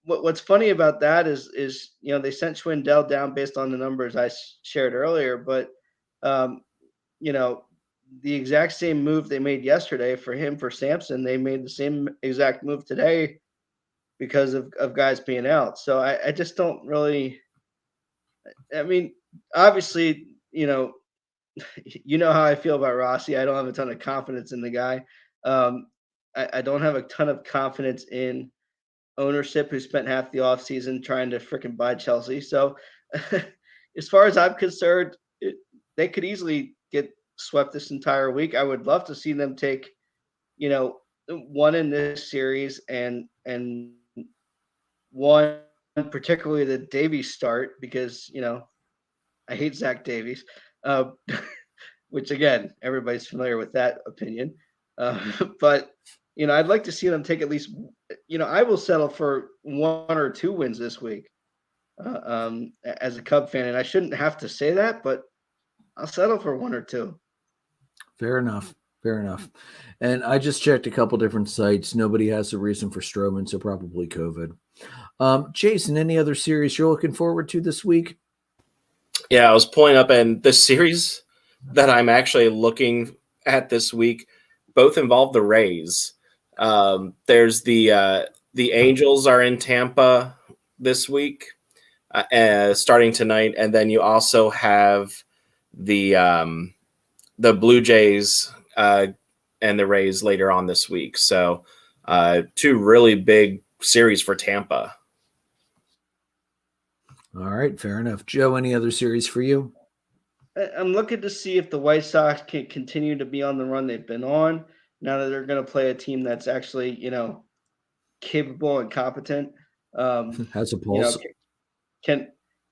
What's funny about that is they sent Schwindel down based on the numbers I shared earlier, but the exact same move they made yesterday for Sampson, they made the same exact move today because of guys being out. So I just don't really. I mean, obviously, how I feel about Rossi. I don't have a ton of confidence in the guy. I don't have a ton of confidence in ownership who spent half the offseason trying to freaking buy Chelsea. So as far as I'm concerned, they could easily get swept this entire week. I would love to see them take, one in this series and one particularly the Davies start because, I hate Zach Davies, which again, everybody's familiar with that opinion. But, I'd like to see them take at least, I will settle for 1 or 2 wins this week as a Cub fan. And I shouldn't have to say that, but I'll settle for 1 or 2. Fair enough. And I just checked a couple different sites. Nobody has a reason for Stroman, so probably COVID. Jason, any other series you're looking forward to this week? Yeah, I was pulling up, and the series that I'm actually looking at this week both involve the Rays. There's the Angels are in Tampa this week, starting tonight, and then you also have the Blue Jays and the Rays later on this week. So 2 really big series for Tampa. All right, fair enough. Joe, any other series for you? I'm looking to see if the White Sox can continue to be on the run they've been on now that they're going to play a team that's actually, capable and competent. Has a pulse. Can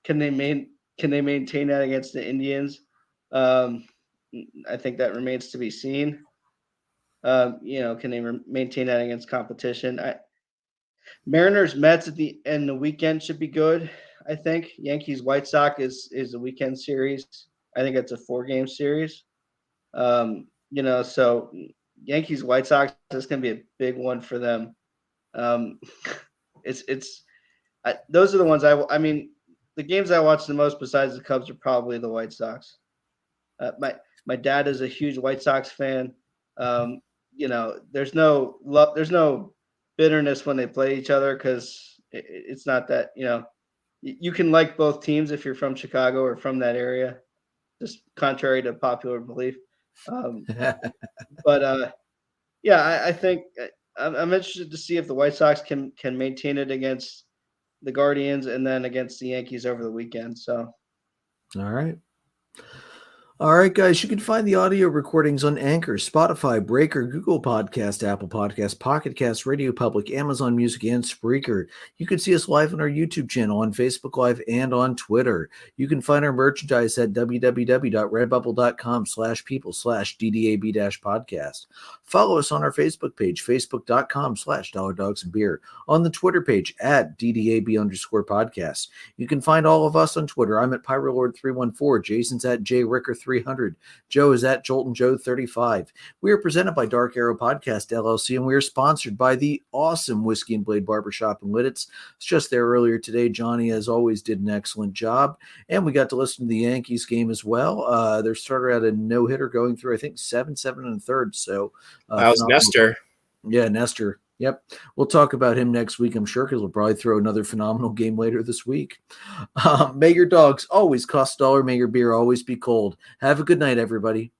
they maintain that against the Indians? I think that remains to be seen. Can they maintain that against competition? Mariners Mets at the end of the weekend should be good. I think Yankees White Sox is a weekend series. I think it's a 4-game series. So Yankees White Sox is going to be a big one for them. Those are the ones the games I watch the most besides the Cubs are probably the White Sox. My dad is a huge White Sox fan. There's no love, there's no bitterness when they play each other because it's not that, you can like both teams if you're from Chicago or from that area, just contrary to popular belief. I think I'm interested to see if the White Sox can maintain it against the Guardians and then against the Yankees over the weekend. So, All right, guys, you can find the audio recordings on Anchor, Spotify, Breaker, Google Podcast, Apple Podcast, Pocket Cast, Radio Public, Amazon Music, and Spreaker. You can see us live on our YouTube channel, on Facebook Live, and on Twitter. You can find our merchandise at www.redbubble.com/people/DDAB-podcast. Follow us on our Facebook page, facebook.com/dollardogsandbeer. On the Twitter page at DDAB_podcast. You can find all of us on Twitter. I'm at PyroLord314. Jason's at JRicker300. Joe is at JoltonJoe35. We are presented by Dark Arrow Podcast LLC, and we are sponsored by the awesome Whiskey and Blade Barbershop in Lidditz. It's just there earlier today. Johnny, as always, did an excellent job, and we got to listen to the Yankees game as well. Their starter had a no-hitter going through, I think, 7 1/3. So that was Nestor. Yeah, Nestor. Yep. We'll talk about him next week, I'm sure, because we'll probably throw another phenomenal game later this week. May your dogs always cost $1. May your beer always be cold. Have a good night, everybody.